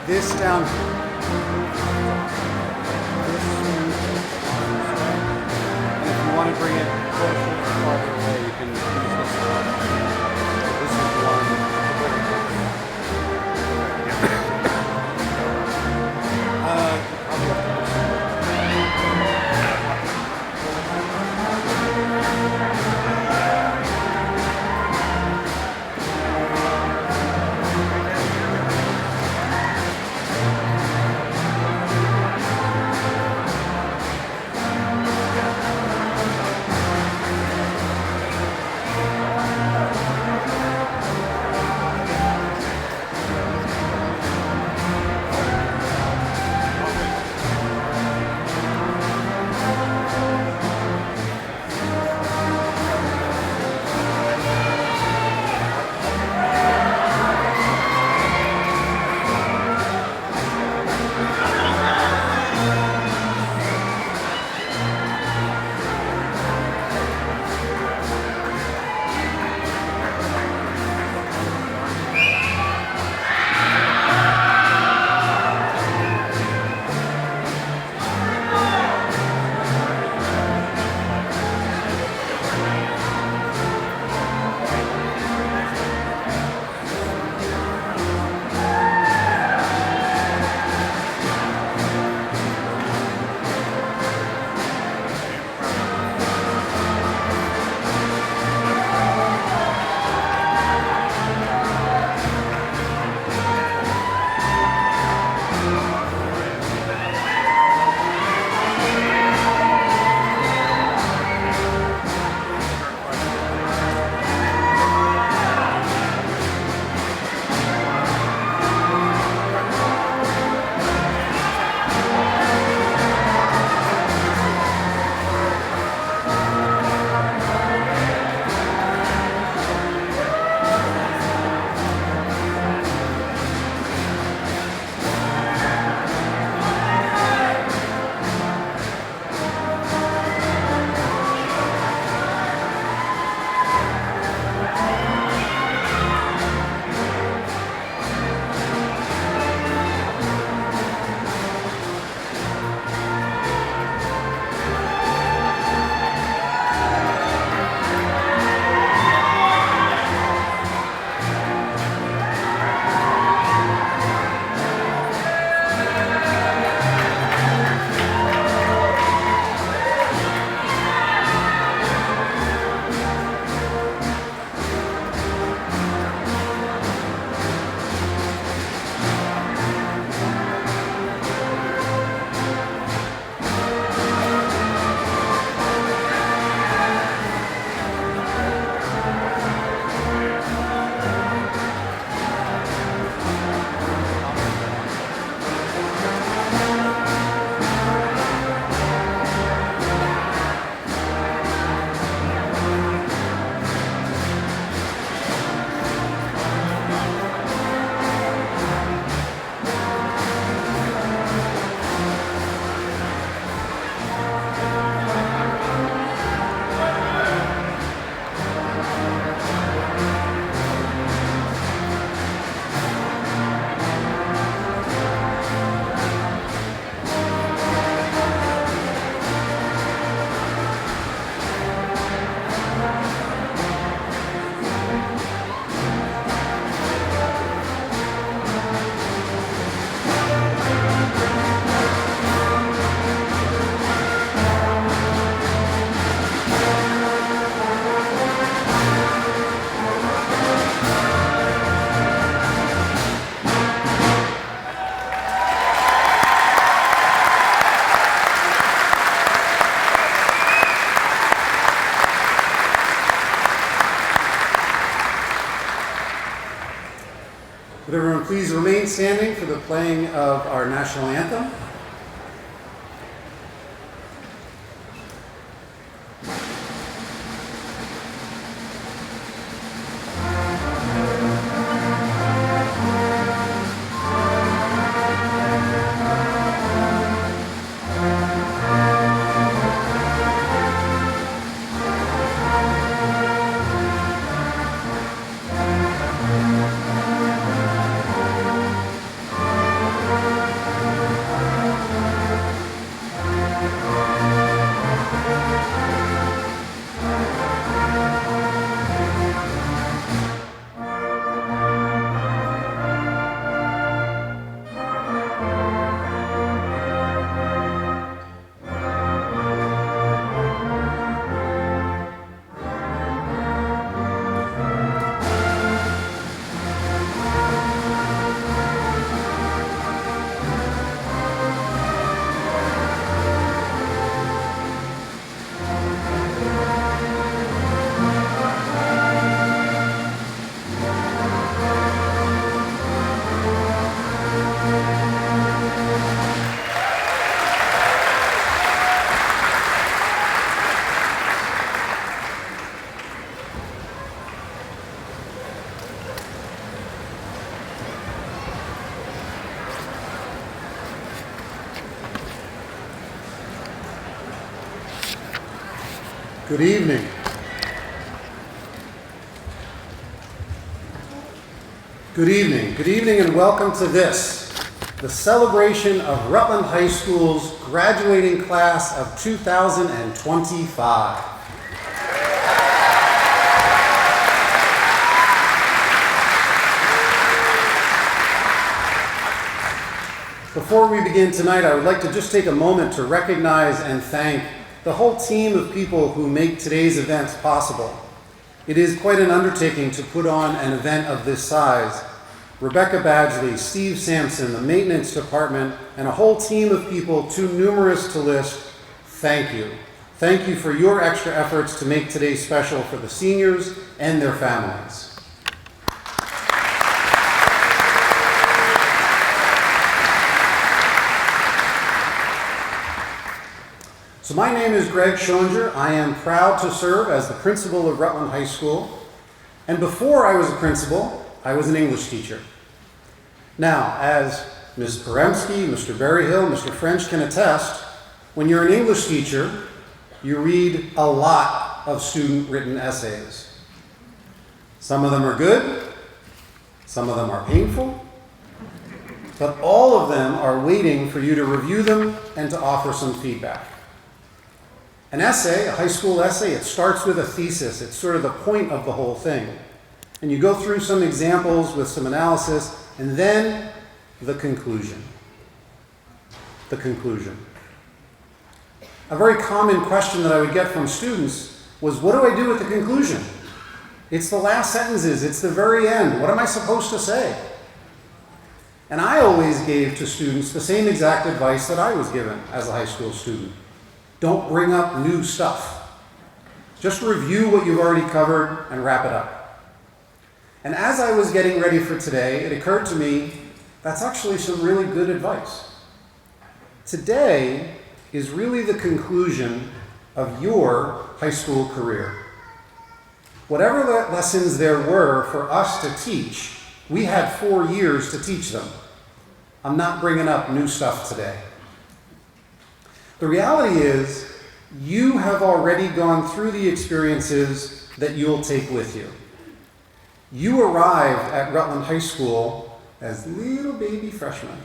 This down. And if you want to bring it closer or farther away, you can use this one. This is one. Would everyone please remain standing for the playing of our national anthem? Good evening. Good evening. Good evening and welcome to this, the celebration of Rutland High School's graduating class of 2025. Before we begin tonight, I would like to just take a moment to recognize and thank the whole team of people who make today's event possible. It is quite an undertaking to put on an event of this size. Rebecca Badgley, Steve Sampson, the maintenance department, and a whole team of people too numerous to list, thank you. Thank you for your extra efforts to make today special for the seniors and their families. So my name is Greg Schoeninger. I am proud to serve as the principal of Rutland High School. And before I was a principal, I was an English teacher. Now, as Ms. Poremski, Mr. Berryhill, Mr. French can attest, when you're an English teacher, you read a lot of student-written essays. Some of them are good, some of them are painful, but all of them are waiting for you to review them and to offer some feedback. An essay, a high school essay, it starts with a thesis. It's sort of the point of the whole thing. And you go through some examples with some analysis, and then the conclusion. The conclusion. A very common question that I would get from students was, what do I do with the conclusion? It's the last sentences. It's the very end. What am I supposed to say? And I always gave to students the same exact advice that I was given as a high school student. Don't bring up new stuff. Just review what you've already covered and wrap it up. And as I was getting ready for today, it occurred to me that's actually some really good advice. Today is really the conclusion of your high school career. Whatever the lessons there were for us to teach, we had 4 years to teach them. I'm not bringing up new stuff today. The reality is, you have already gone through the experiences that you'll take with you. You arrived at Rutland High School as little baby freshmen,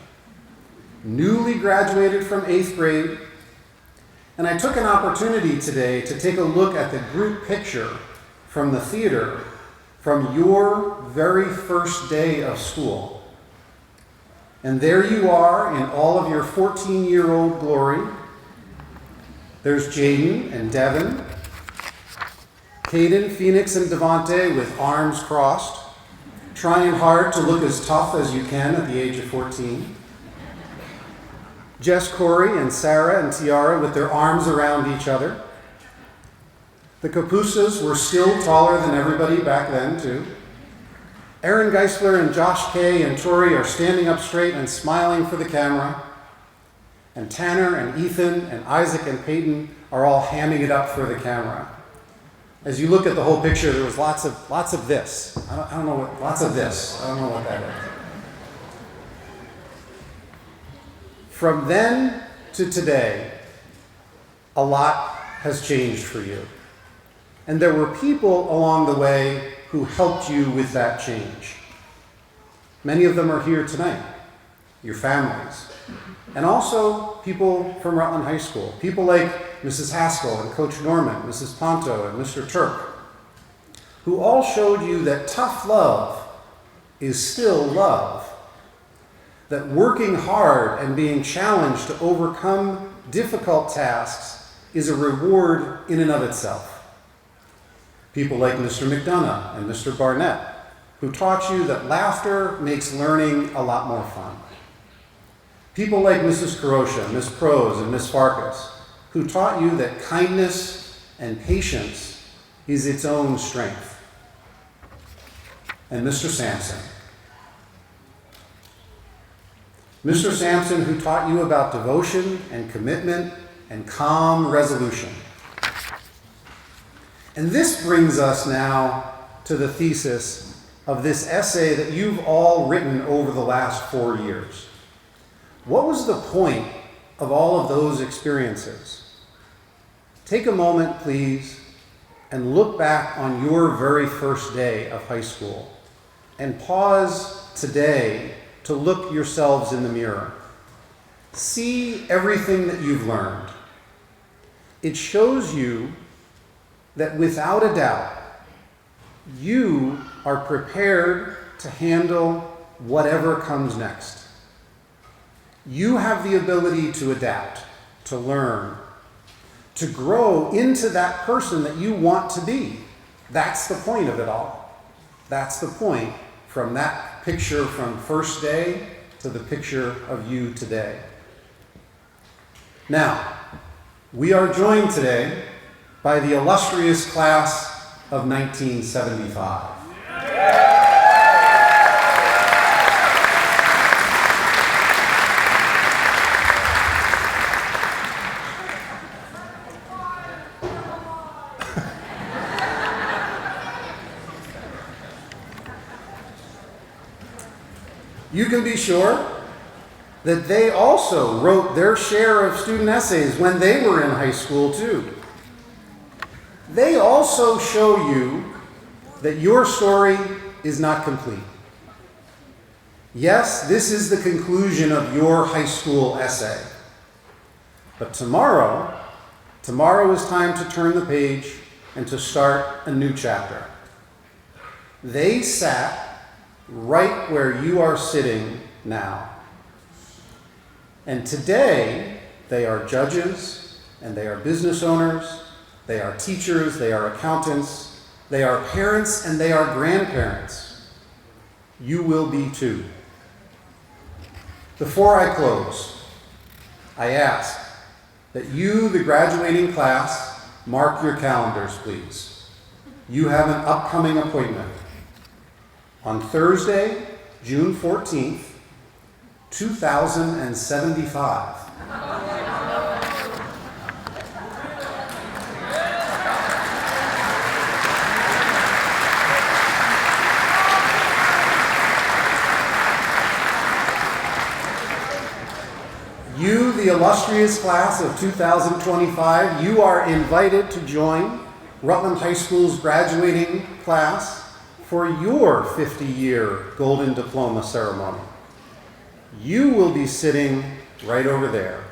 newly graduated from 8th grade, and I took an opportunity today to take a look at the group picture from the theater from your very first day of school. And there you are in all of your 14-year-old glory. There's Jaden and Devin, Caden, Phoenix, and Devontae with arms crossed, trying hard to look as tough as you can at the age of 14. Jess, Corey, and Sarah and Tiara with their arms around each other. The Capusas were still taller than everybody back then, too. Aaron Geisler and Josh Kay and Tori are standing up straight and smiling for the camera. And Tanner and Ethan and Isaac and Peyton are all hamming it up for the camera. As you look at the whole picture, there was lots of this. I don't know what that is. From then to today, a lot has changed for you. And there were people along the way who helped you with that change. Many of them are here tonight, your families. And also people from Rutland High School, people like Mrs. Haskell and Coach Norman, Mrs. Ponto and Mr. Turk, who all showed you that tough love is still love, that working hard and being challenged to overcome difficult tasks is a reward in and of itself. People like Mr. McDonough and Mr. Barnett, who taught you that laughter makes learning a lot more fun. People like Mrs. Karosha, Ms. Prose, and Ms. Farkas, who taught you that kindness and patience is its own strength. And Mr. Sampson. Mr. Sampson, who taught you about devotion and commitment and calm resolution. And this brings us now to the thesis of this essay that you've all written over the last 4 years. What was the point of all of those experiences? Take a moment, please, and look back on your very first day of high school and pause today to look yourselves in the mirror. See everything that you've learned. It shows you that without a doubt, you are prepared to handle whatever comes next. You have the ability to adapt, to learn, to grow into that person that you want to be. That's the point of it all. That's the point from that picture from first day to the picture of you today. Now, we are joined today by the illustrious class of 1975. You can be sure that they also wrote their share of student essays when they were in high school too. They also show you that your story is not complete. Yes, this is the conclusion of your high school essay. But tomorrow is time to turn the page and to start a new chapter. They sat right where you are sitting now. And today, they are judges, and they are business owners, they are teachers, they are accountants, they are parents, and they are grandparents. You will be too. Before I close, I ask that you, the graduating class, mark your calendars, please. You have an upcoming appointment. On Thursday, June 14th, 2075. You, the illustrious class of 2025, you are invited to join Rutland High School's graduating class for your 50-year Golden Diploma ceremony. You will be sitting right over there.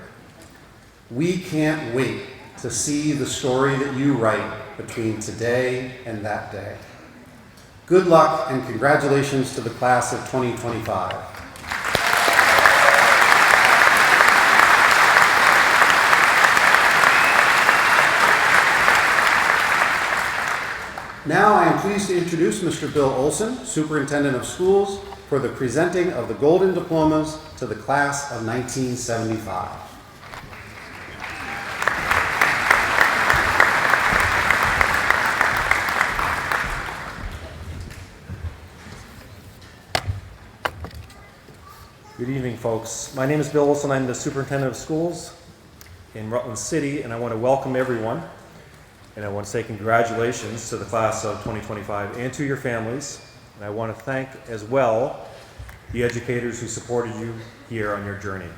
We can't wait to see the story that you write between today and that day. Good luck and congratulations to the class of 2025. Now I am pleased to introduce Mr. Bill Olson, Superintendent of Schools, for the presenting of the Golden Diplomas to the class of 1975. Good evening, folks. My name is Bill Olson. I'm the Superintendent of Schools in Rutland City, and I want to welcome everyone. And I want to say congratulations to the class of 2025 and to your families. And I want to thank as well the educators who supported you here on your journey.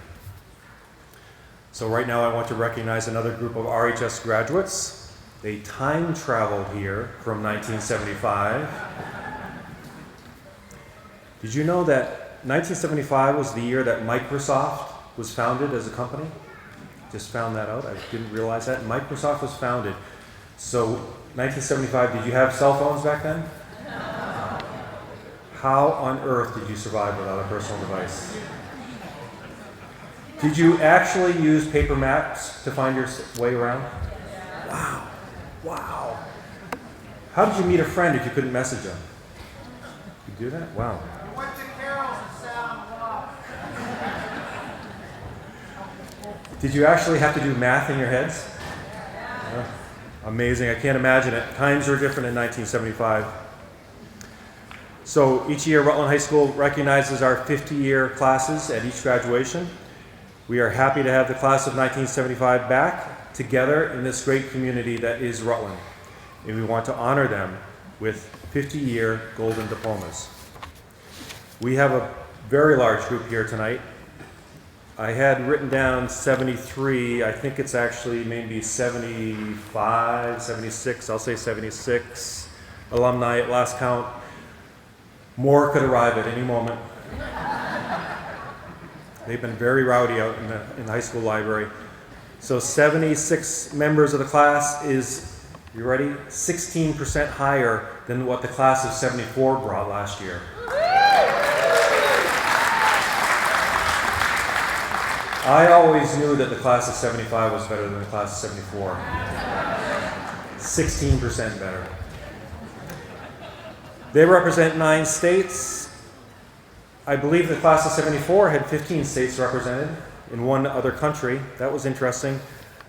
So right now I want to recognize another group of RHS graduates. They time traveled here from 1975. Did you know that 1975 was the year that Microsoft was founded as a company? Just found that out. I didn't realize that. Microsoft was founded. So 1975, did you have cell phones back then? How on earth did you survive without a personal device? Did you actually use paper maps to find your way around? Wow. Wow. How did you meet a friend if you couldn't message them? You do that? Wow. I went to Carol's and sat on the block. Did you actually have to do math in your heads? Amazing. I can't imagine it. Times were different in 1975. So each year, Rutland High School recognizes our 50-year classes at each graduation. We are happy to have the class of 1975 back together in this great community that is Rutland. And we want to honor them with 50-year Golden Diplomas. We have a very large group here tonight. I had written down 73. I think it's actually maybe 75, 76. I'll say 76 alumni at last count. More could arrive at any moment. They've been very rowdy out in the high school library. So 76 members of the class is, you ready? 16% higher than what the class of 74 brought last year. I always knew that the class of 75 was better than the class of 74. 16% better. They represent 9 states. I believe the class of 74 had 15 states represented in one other country. That was interesting.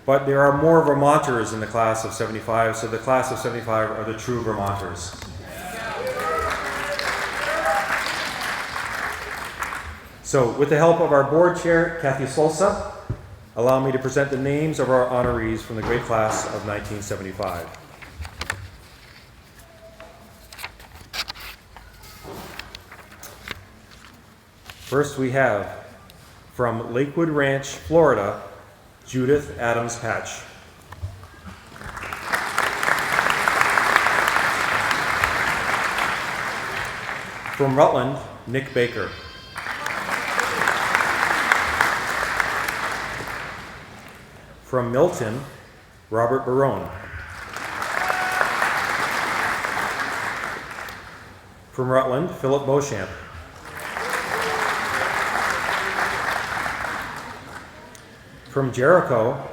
But there are more Vermonters in the class of 75, so the class of 75 are the true Vermonters. So, with the help of our board chair, Kathy Solsa, allow me to present the names of our honorees from the great class of 1975. First we have, from Lakewood Ranch, Florida, Judith Adams Patch. From Rutland, Nick Baker. From Milton, Robert Barone. From Rutland, Philip Beauchamp. From Jericho,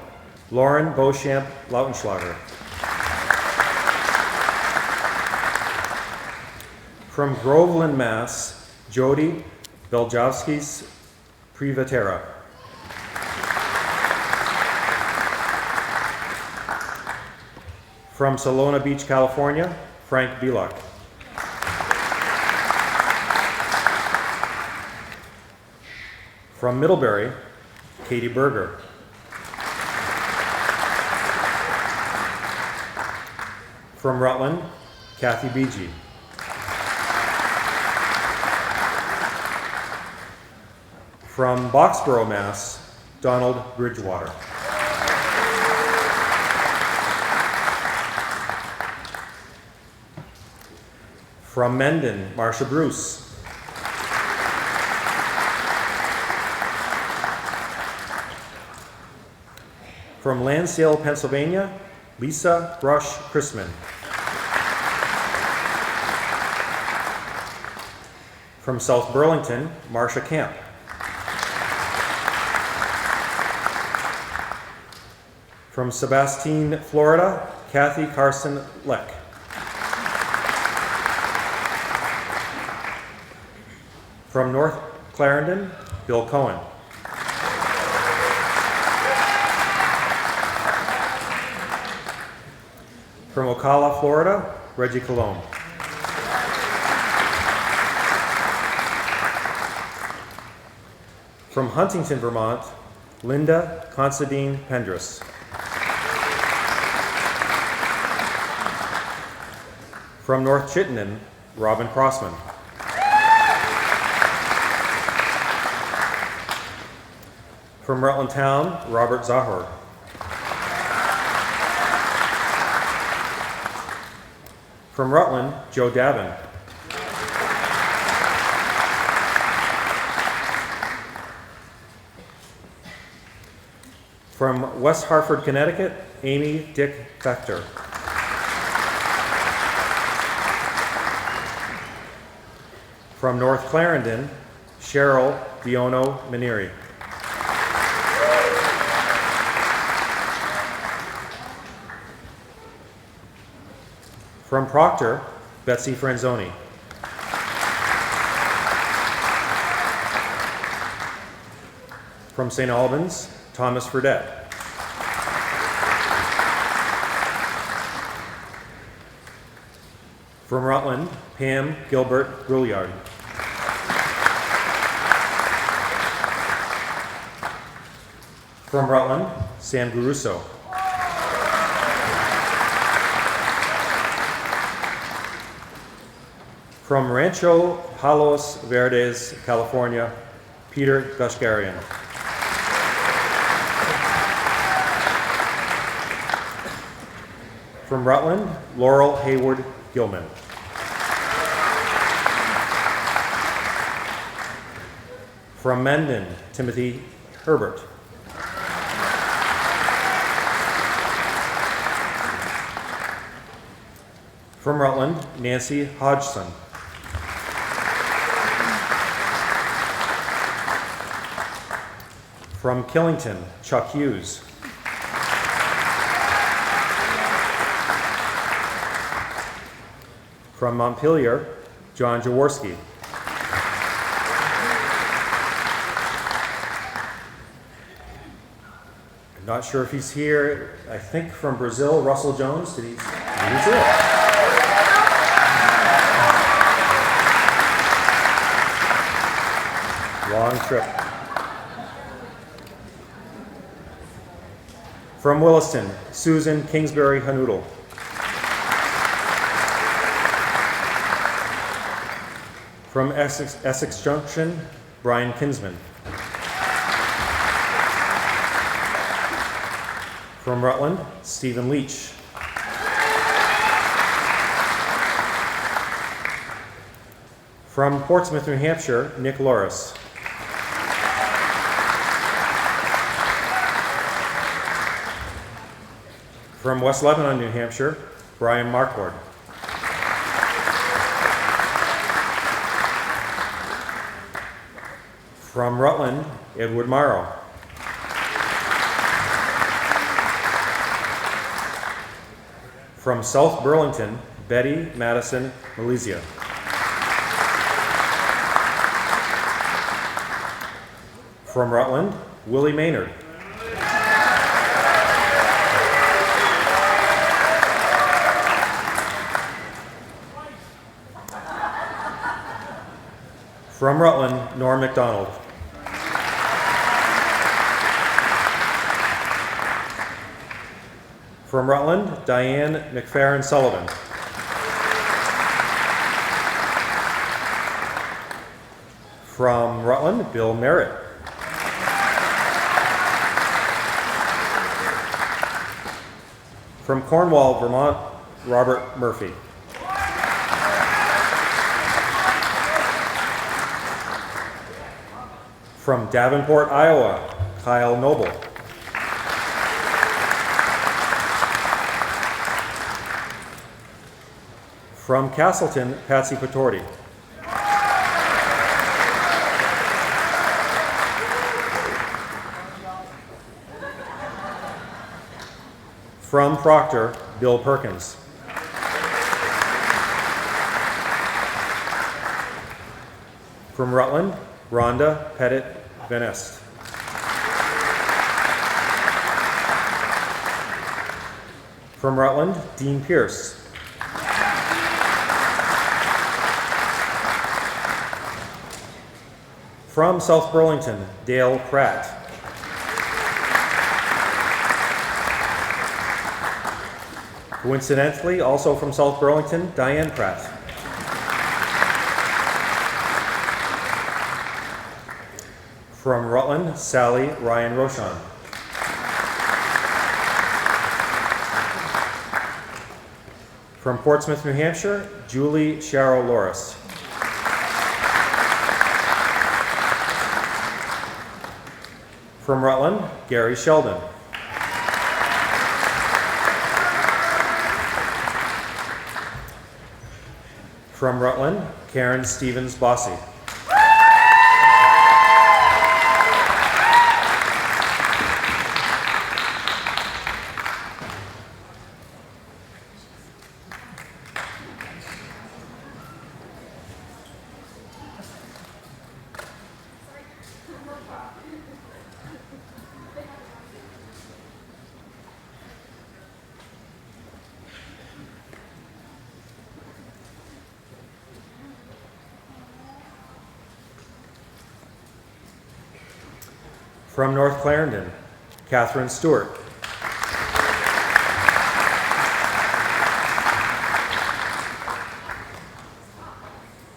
Lauren Beauchamp Lautenschlager. From Groveland, Mass, Jody Beljavskis Privatera. From Solona Beach, California, Frank Bielak. From Middlebury, Katie Berger. From Rutland, Kathy Beege. From Boxborough, Mass, Donald Bridgewater. From Mendon, Marcia Bruce. From Lansdale, Pennsylvania, Lisa Rush Chrisman. From South Burlington, Marcia Camp. From Sebastine, Florida, Kathy Carson Leck. From North Clarendon, Bill Cohen. From Ocala, Florida, Reggie Colon. From Huntington, Vermont, Linda Considine Pendris. From North Chittenden, Robin Crossman. From Rutland Town, Robert Zahor. From Rutland, Joe Davin. From West Hartford, Connecticut, Amy Dick Fechter. From North Clarendon, Cheryl Diono Maneri. From Proctor, Betsy Franzoni. From St. Albans, Thomas Fredette. From Rutland, Pam Gilbert Brouillard. From Rutland, Sam Guruso. From Rancho Palos Verdes, California, Peter Gushgarian. From Rutland, Laurel Hayward Gilman. From Mendon, Timothy Herbert. From Rutland, Nancy Hodgson. From Killington, Chuck Hughes. From Montpelier, John Jaworski. I'm not sure if he's here. I think from Brazil, Russell Jones. He's here. Long trip. From Williston, Susan Kingsbury Hanoodle. From Essex Junction, Brian Kinsman. From Rutland, Stephen Leach. From Portsmouth, New Hampshire, Nick Loris. From West Lebanon, New Hampshire, Brian Marquardt. From Rutland, Edward Morrow. From South Burlington, Betty Madison Malizia. From Rutland, Willie Maynard. From Rutland, Norm McDonald. From Rutland, Diane McFerrin Sullivan. From Rutland, Bill Merritt. From Cornwall, Vermont, Robert Murphy. From Davenport, Iowa, Kyle Noble. From Castleton, Patsy Patorti. From Proctor, Bill Perkins. From Rutland, Rhonda Pettit Van Est. From Rutland, Dean Pierce. From South Burlington, Dale Pratt. Coincidentally, also from South Burlington, Diane Pratt. From Rutland, Sally Ryan Rochon. From Portsmouth, New Hampshire, Julie Sharrow Loris. From Rutland, Gary Sheldon. From Rutland, Karen Stevens Bossy. From North Clarendon, Catherine Stewart.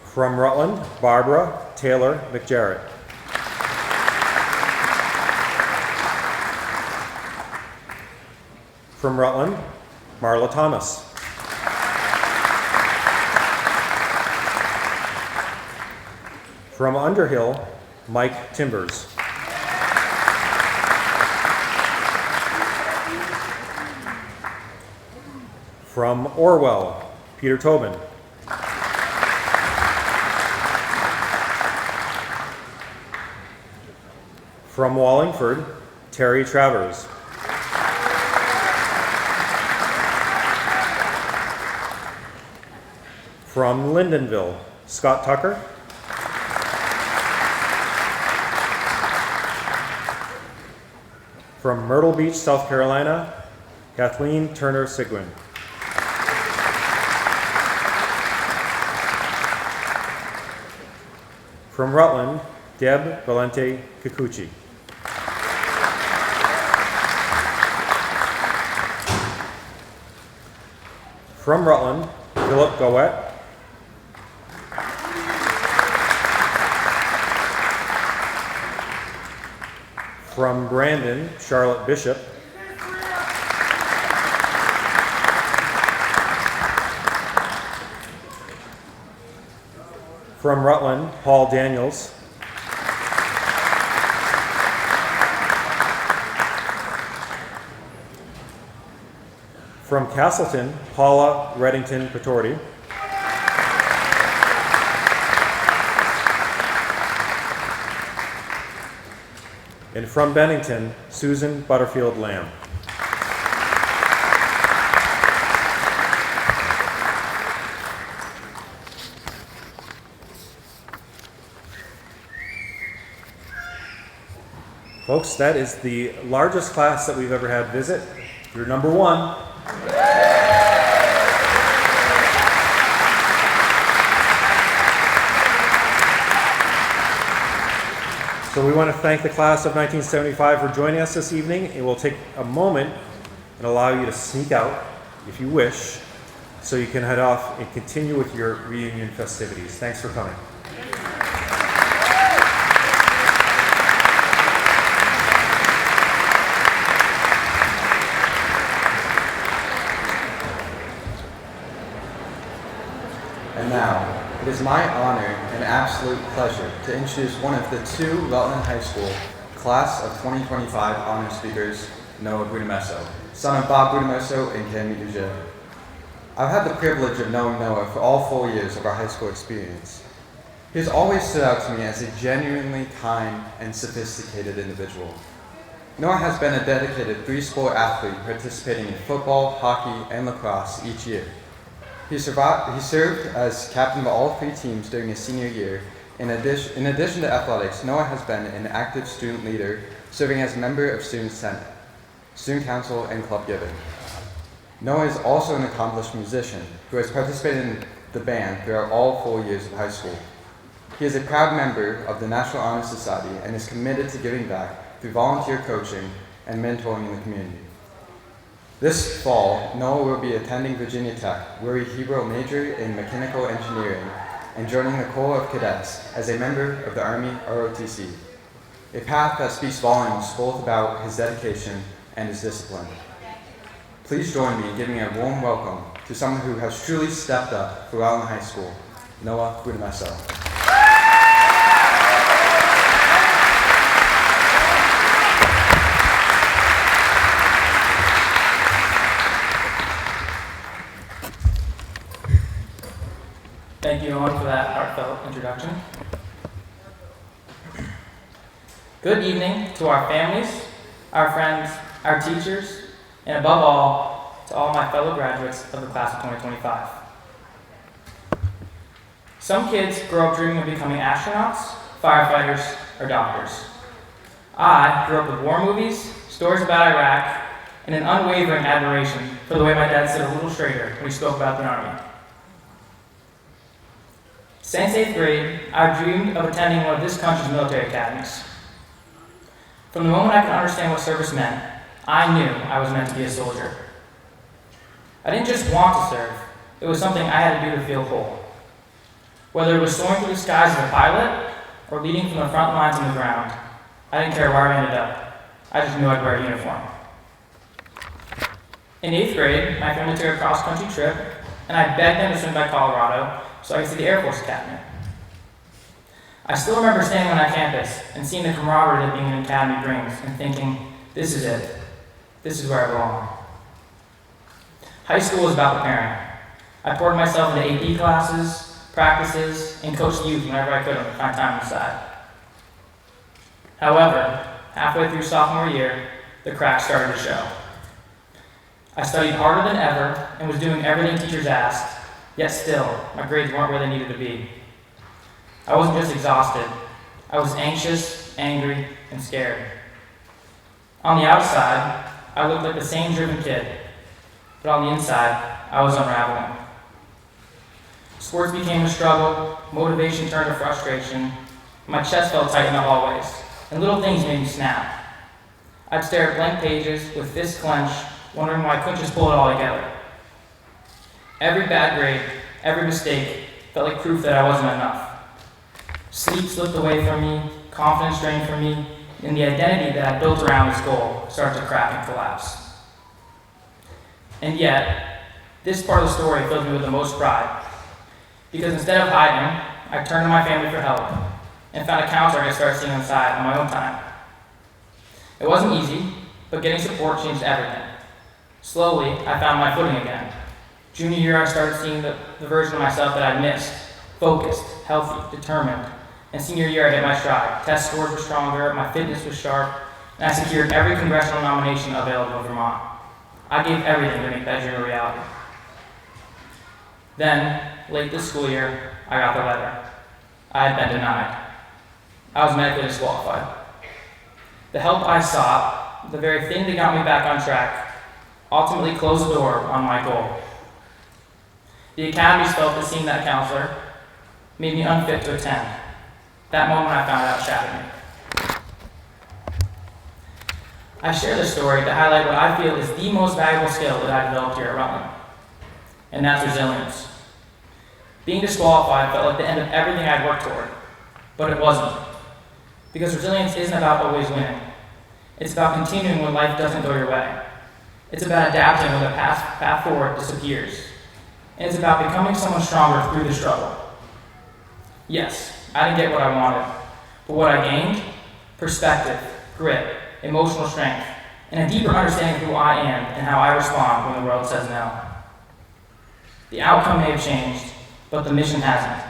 From Rutland, Barbara Taylor McJarrett. From Rutland, Marla Thomas. From Underhill, Mike Timbers. From Orwell, Peter Tobin. From Wallingford, Terry Travers. From Lyndonville, Scott Tucker. From Myrtle Beach, South Carolina, Kathleen Turner Sigwin. From Rutland, Deb Valente Kikuchi. From Rutland, Philip Gowett. From Brandon, Charlotte Bishop. From Rutland, Paul Daniels. From Castleton, Paula Reddington Patorti. And from Bennington, Susan Butterfield Lamb. Folks, that is the largest class that we've ever had visit. You're number one. So we want to thank the class of 1975 for joining us this evening. It will take a moment and allow you to sneak out, if you wish, so you can head off and continue with your reunion festivities. Thanks for coming. And now, it is my honor and absolute pleasure to introduce one of the two Rutland High School Class of 2025 honor speakers, Noah Budameso, son of Bob Budameso and Kim Uja. I've had the privilege of knowing Noah for all 4 years of our high school experience. He has always stood out to me as a genuinely kind and sophisticated individual. Noah has been a dedicated three-sport athlete participating in football, hockey, and lacrosse each year. He served as captain of all 3 teams during his senior year. In addition to athletics, Noah has been an active student leader, serving as a member of Student Senate, Student Council, and Club Giving. Noah is also an accomplished musician who has participated in the band throughout all 4 years of high school. He is a proud member of the National Honor Society and is committed to giving back through volunteer coaching and mentoring in the community. This fall, Noah will be attending Virginia Tech, where he will major in mechanical engineering and joining the Corps of Cadets as a member of the Army ROTC, a path that speaks volumes both about his dedication and his discipline. Please join me in giving a warm welcome to someone who has truly stepped up for Rutland High School, Noah Budameso. Thank you, Owen, for that heartfelt introduction. Good evening to our families, our friends, our teachers, and above all, to all my fellow graduates of the class of 2025. Some kids grow up dreaming of becoming astronauts, firefighters, or doctors. I grew up with war movies, stories about Iraq, and an unwavering admiration for the way my dad stood a little straighter when he spoke about the Army. Since 8th grade, I dreamed of attending one of this country's military academies. From the moment I could understand what service meant, I knew I was meant to be a soldier. I didn't just want to serve, it was something I had to do to feel whole. Whether it was soaring through the skies as a pilot, or leading from the front lines on the ground, I didn't care where I ended up. I just knew I'd wear a uniform. In 8th grade, my family took a cross-country trip, and I begged them to swing by Colorado so I could see the Air Force Academy. I still remember standing on that campus and seeing the camaraderie that being an academy brings and thinking, this is it. This is where I belong. High school was about preparing. I poured myself into AP classes, practices, and coached youth whenever I could find time on the side. However, halfway through sophomore year, the cracks started to show. I studied harder than ever and was doing everything teachers asked, yet still, my grades weren't where they needed to be. I wasn't just exhausted, I was anxious, angry, and scared. On the outside, I looked like the same driven kid, but on the inside, I was unraveling. Sports became a struggle, motivation turned to frustration, and my chest felt tight in the hallways, and little things made me snap. I'd stare at blank pages with fists clenched, wondering why I couldn't just pull it all together. Every bad grade, every mistake felt like proof that I wasn't enough. Sleep slipped away from me, confidence drained from me, and the identity that I built around this goal started to crack and collapse. And yet, this part of the story filled me with the most pride, because instead of hiding, I turned to my family for help and found a counselor I could start seeing inside on my own time. It wasn't easy, but getting support changed everything. Slowly, I found my footing again. Junior year, I started seeing the version of myself that I'd missed, focused, healthy, determined. And senior year, I hit my stride. Test scores were stronger, my fitness was sharp, and I secured every congressional nomination available in Vermont. I gave everything to make that dream a reality. Then, late this school year, I got the letter. I had been denied. I was medically disqualified. The help I sought, the very thing that got me back on track, ultimately closed the door on my goal. The academies felt that seeing that counselor made me unfit to attend. That moment I found out shattered me. I share this story to highlight what I feel is the most valuable skill that I developed here at Rutland, and that's resilience. Being disqualified felt like the end of everything I'd worked toward, but it wasn't. Because resilience isn't about always winning. It's about continuing when life doesn't go your way. It's about adapting when the path forward disappears. And it's about becoming someone stronger through the struggle. Yes, I didn't get what I wanted, but what I gained? Perspective, grit, emotional strength, and a deeper understanding of who I am and how I respond when the world says no. The outcome may have changed, but the mission hasn't.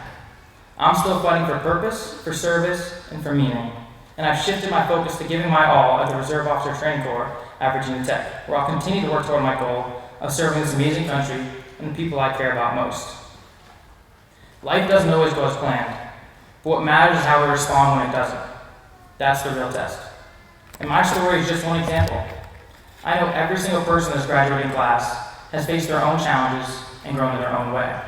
I'm still fighting for purpose, for service, and for meaning. And I've shifted my focus to giving my all at the Reserve Officer Training Corps at Virginia Tech, where I'll continue to work toward my goal of serving this amazing country and the people I care about most. Life doesn't always go as planned, but what matters is how we respond when it doesn't. That's the real test. And my story is just one example. I know every single person in this graduating class has faced their own challenges and grown in their own way.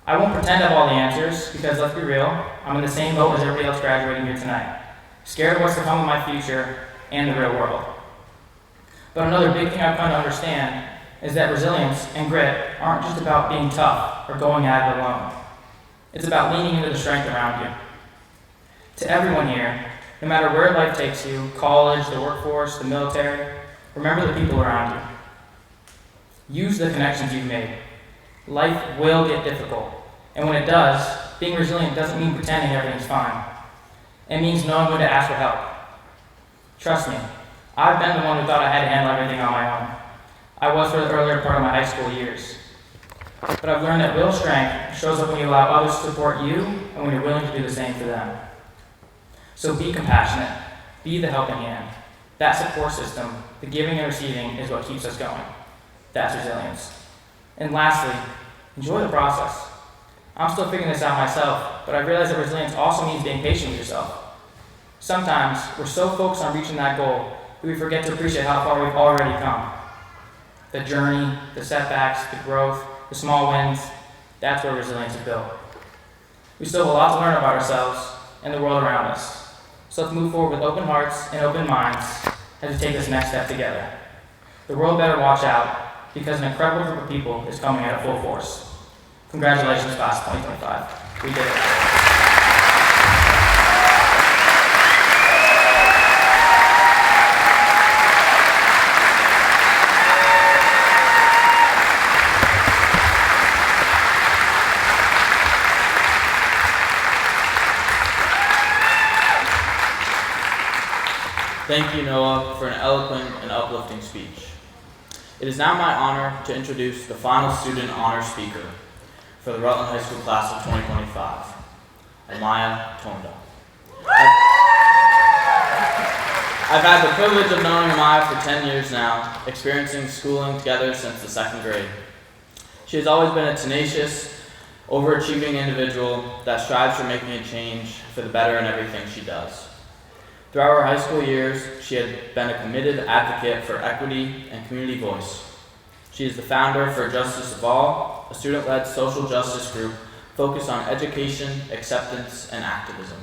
I won't pretend to have all the answers, because let's be real, I'm in the same boat as everybody else graduating here tonight, scared of what's to come in my future and the real world. But another big thing I've come to understand is that resilience and grit aren't just about being tough or going at it alone. It's about leaning into the strength around you. To everyone here, no matter where life takes you, college, the workforce, the military, remember the people around you. Use the connections you've made. Life will get difficult, and when it does, being resilient doesn't mean pretending everything's fine. It means knowing when to ask for help. Trust me, I've been the one who thought I had to handle everything on my own. I was for the earlier part of my high school years. But I've learned that real strength shows up when you allow others to support you and when you're willing to do the same for them. So be compassionate. Be the helping hand. That support system, the giving and receiving, is what keeps us going. That's resilience. And lastly, enjoy the process. I'm still figuring this out myself, but I realize that resilience also means being patient with yourself. Sometimes we're so focused on reaching that goal that we forget to appreciate how far we've already come. The journey, the setbacks, the growth, the small wins, that's where resilience is built. We still have a lot to learn about ourselves and the world around us. So let's move forward with open hearts and open minds as we take this next step together. The world better watch out, because an incredible group of people is coming at full force. Congratulations, class of 2025. We did it. Thank you, Noah, for an eloquent and uplifting speech. It is now my honor to introduce the final student honor speaker for the Rutland High School class of 2025, Amaya Tunda. I've had the privilege of knowing Amaya for 10 years now, experiencing schooling together since the 2nd grade. She has always been a tenacious, overachieving individual that strives for making a change for the better in everything she does. Throughout her high school years, she had been a committed advocate for equity and community voice. She is the founder for Justice of All, a student-led social justice group focused on education, acceptance, and activism.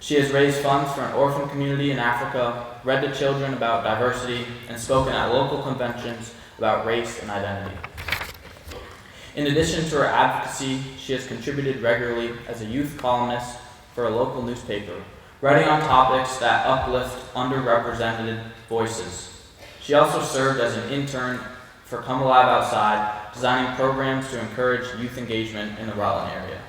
She has raised funds for an orphan community in Africa, read to children about diversity, and spoken at local conventions about race and identity. In addition to her advocacy, she has contributed regularly as a youth columnist for a local newspaper, writing on topics that uplift underrepresented voices. She also served as an intern for Come Alive Outside, designing programs to encourage youth engagement in the Rutland area.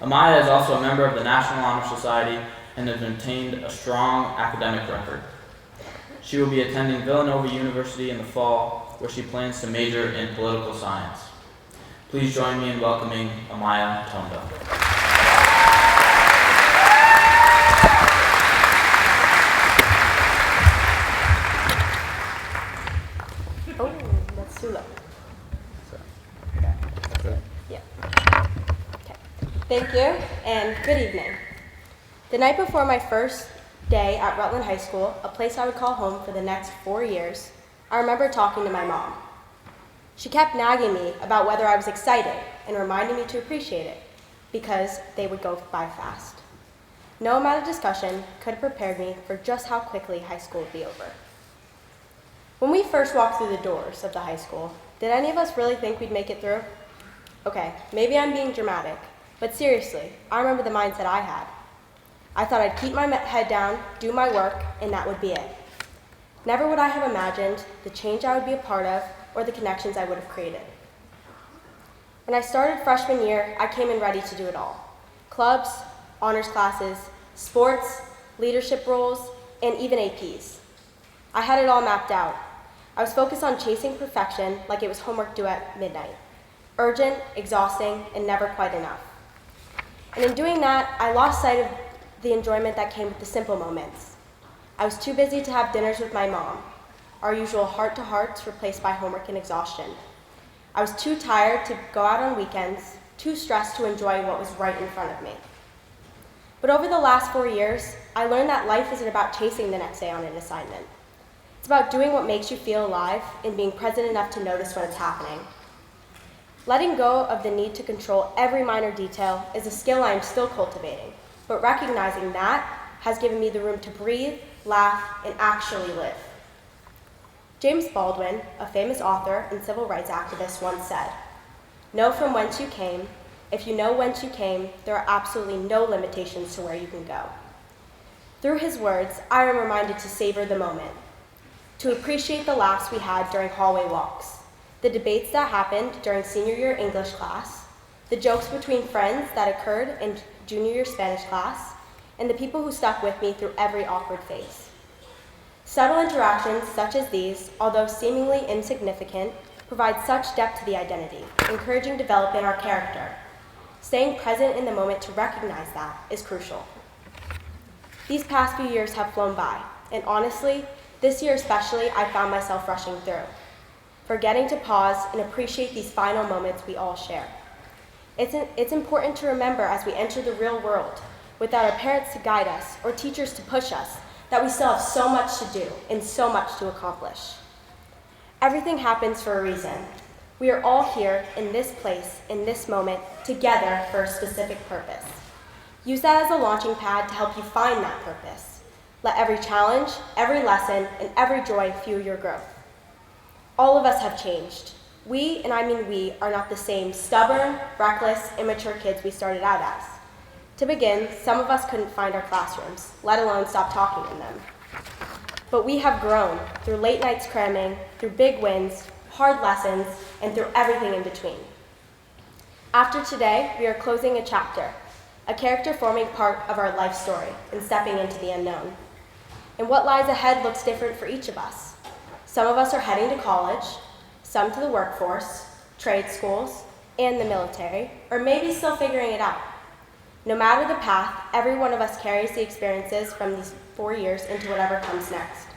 Amaya is also a member of the National Honor Society and has maintained a strong academic record. She will be attending Villanova University in the fall, where she plans to major in political science. Please join me in welcoming Amaya Tunda. Oh, that's too low. Yeah. Okay. Thank you, and good evening. The night before my first day at Rutland High School, a place I would call home for the next 4 years, I remember talking to my mom. She kept nagging me about whether I was excited and reminding me to appreciate it, because they would go by fast. No amount of discussion could have prepared me for just how quickly high school would be over. When we first walked through the doors of the high school, did any of us really think we'd make it through? Okay, maybe I'm being dramatic, but seriously, I remember the mindset I had. I thought I'd keep my head down, do my work, and that would be it. Never would I have imagined the change I would be a part of or the connections I would have created. When I started freshman year, I came in ready to do it all. Clubs, honors classes, sports, leadership roles, and even APs. I had it all mapped out. I was focused on chasing perfection like it was homework due at midnight. Urgent, exhausting, and never quite enough. And in doing that, I lost sight of the enjoyment that came with the simple moments. I was too busy to have dinners with my mom, our usual heart-to-hearts replaced by homework and exhaustion. I was too tired to go out on weekends, too stressed to enjoy what was right in front of me. But over the last 4 years, I learned that life isn't about chasing the next day on an assignment. It's about doing what makes you feel alive and being present enough to notice when it's happening. Letting go of the need to control every minor detail is a skill I am still cultivating, but recognizing that has given me the room to breathe, laugh, and actually live. James Baldwin, a famous author and civil rights activist, once said, "Know from whence you came. If you know whence you came, there are absolutely no limitations to where you can go." Through his words, I am reminded to savor the moment, to appreciate the laughs we had during hallway walks, the debates that happened during senior year English class, the jokes between friends that occurred in junior year Spanish class, and the people who stuck with me through every awkward phase. Subtle interactions such as these, although seemingly insignificant, provide such depth to the identity, encouraging development in our character. Staying present in the moment to recognize that is crucial. These past few years have flown by, and honestly, this year especially, I found myself rushing through, forgetting to pause and appreciate these final moments we all share. It's important to remember as we enter the real world, without our parents to guide us or teachers to push us, that we still have so much to do and so much to accomplish. Everything happens for a reason. We are all here in this place, in this moment, together for a specific purpose. Use that as a launching pad to help you find that purpose. Let every challenge, every lesson, and every joy fuel your growth. All of us have changed. We, and I mean we, are not the same stubborn, reckless, immature kids we started out as. To begin, some of us couldn't find our classrooms, let alone stop talking in them. But we have grown through late nights cramming, through big wins, hard lessons, and through everything in between. After today, we are closing a chapter, a character forming part of our life story and stepping into the unknown. And what lies ahead looks different for each of us. Some of us are heading to college, some to the workforce, trade schools, and the military, or maybe still figuring it out. No matter the path, every one of us carries the experiences from these 4 years into whatever comes next.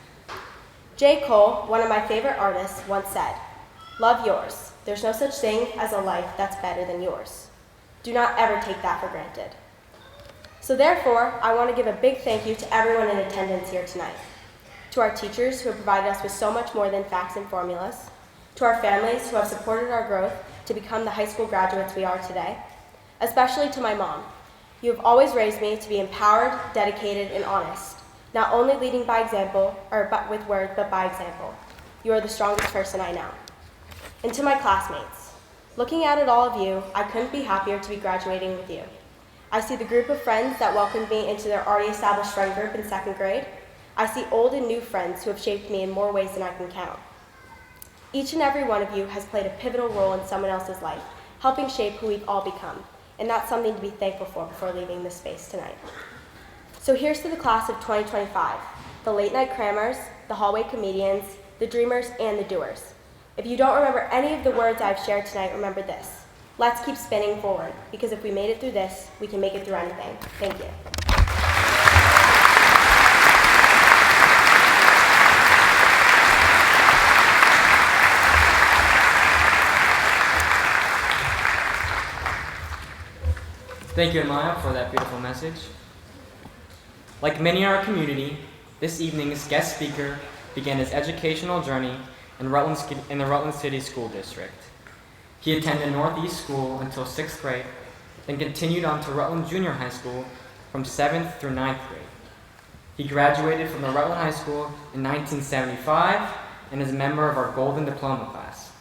J. Cole, one of my favorite artists, once said, "Love yours. There's no such thing as a life that's better than yours." Do not ever take that for granted. So therefore, I want to give a big thank you to everyone in attendance here tonight. To our teachers who have provided us with so much more than facts and formulas. To our families who have supported our growth to become the high school graduates we are today. Especially to my mom. You have always raised me to be empowered, dedicated, and honest. Not only leading by example, with words, but by example. You are the strongest person I know. And to my classmates, looking out at all of you, I couldn't be happier to be graduating with you. I see the group of friends that welcomed me into their already established friend group in 2nd grade. I see old and new friends who have shaped me in more ways than I can count. Each and every one of you has played a pivotal role in someone else's life, helping shape who we've all become. And that's something to be thankful for before leaving this space tonight. So here's to the class of 2025, the late night crammers, the hallway comedians, the dreamers, and the doers. If you don't remember any of the words I've shared tonight, remember this. Let's keep spinning forward, because if we made it through this, we can make it through anything. Thank you. Thank you, Amaya, for that beautiful message. Like many in our community, this evening's guest speaker began his educational journey in the Rutland City School District. He attended Northeast School until 6th grade, then continued on to Rutland Junior High School from 7th through 9th grade. He graduated from the Rutland High School in 1975 and is a member of our Golden Diploma class.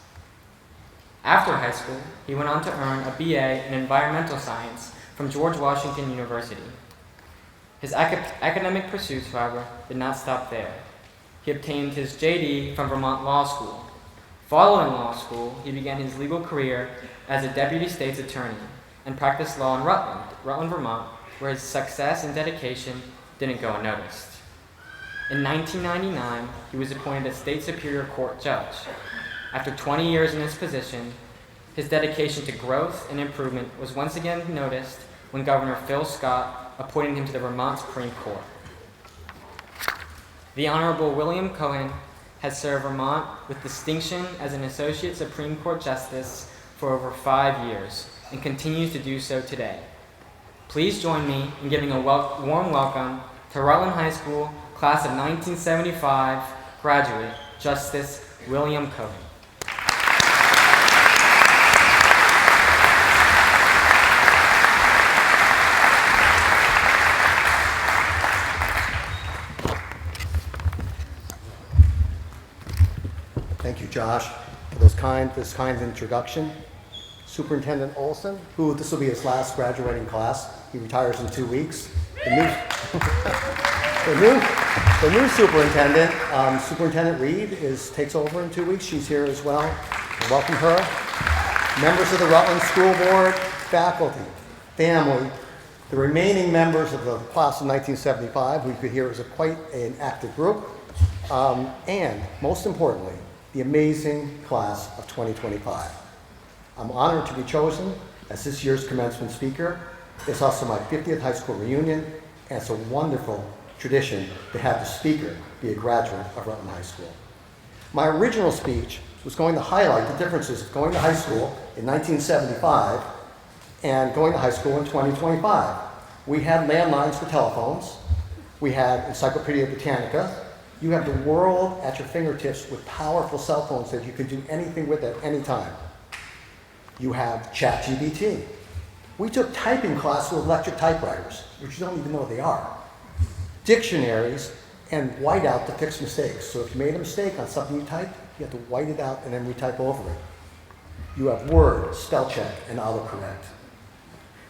After high school, he went on to earn a BA in Environmental Science from George Washington University. His academic pursuits, however, did not stop there. He obtained his JD from Vermont Law School. Following law school, he began his legal career as a deputy state's attorney and practiced law in Rutland, Vermont, where his success and dedication didn't go unnoticed. In 1999, he was appointed a state superior court judge. After 20 years in this position, his dedication to growth and improvement was once again noticed when Governor Phil Scott appointed him to the Vermont Supreme Court. The Honorable William Cohen has served Vermont with distinction as an Associate Supreme Court Justice for over 5 years and continues to do so today. Please join me in giving a warm welcome to Rutland High School, class of 1975 graduate, Justice William Cohen. Thank you, Josh, for this kind introduction. Superintendent Olson, who this will be his last graduating class. He retires in 2 weeks. The new superintendent, Superintendent Reed, takes over in 2 weeks. She's here as well. Welcome her. Members of the Rutland School Board, faculty, family, the remaining members of the class of 1975, we could hear as quite an active group, and most importantly, the amazing class of 2025. I'm honored to be chosen as this year's commencement speaker. It's also my 50th high school reunion, and it's a wonderful tradition to have the speaker be a graduate of Rutland High School. My original speech was going to highlight the differences of going to high school in 1975 and going to high school in 2025. We had landlines for telephones. We had Encyclopedia Britannica. You have the world at your fingertips with powerful cell phones that you can do anything with at any time. You have ChatGPT. We took typing classes with electric typewriters, which you don't even know what they are. Dictionaries and whiteout to fix mistakes. So if you made a mistake on something you typed, you have to white it out and then retype over it. You have Word, spell check, and autocorrect.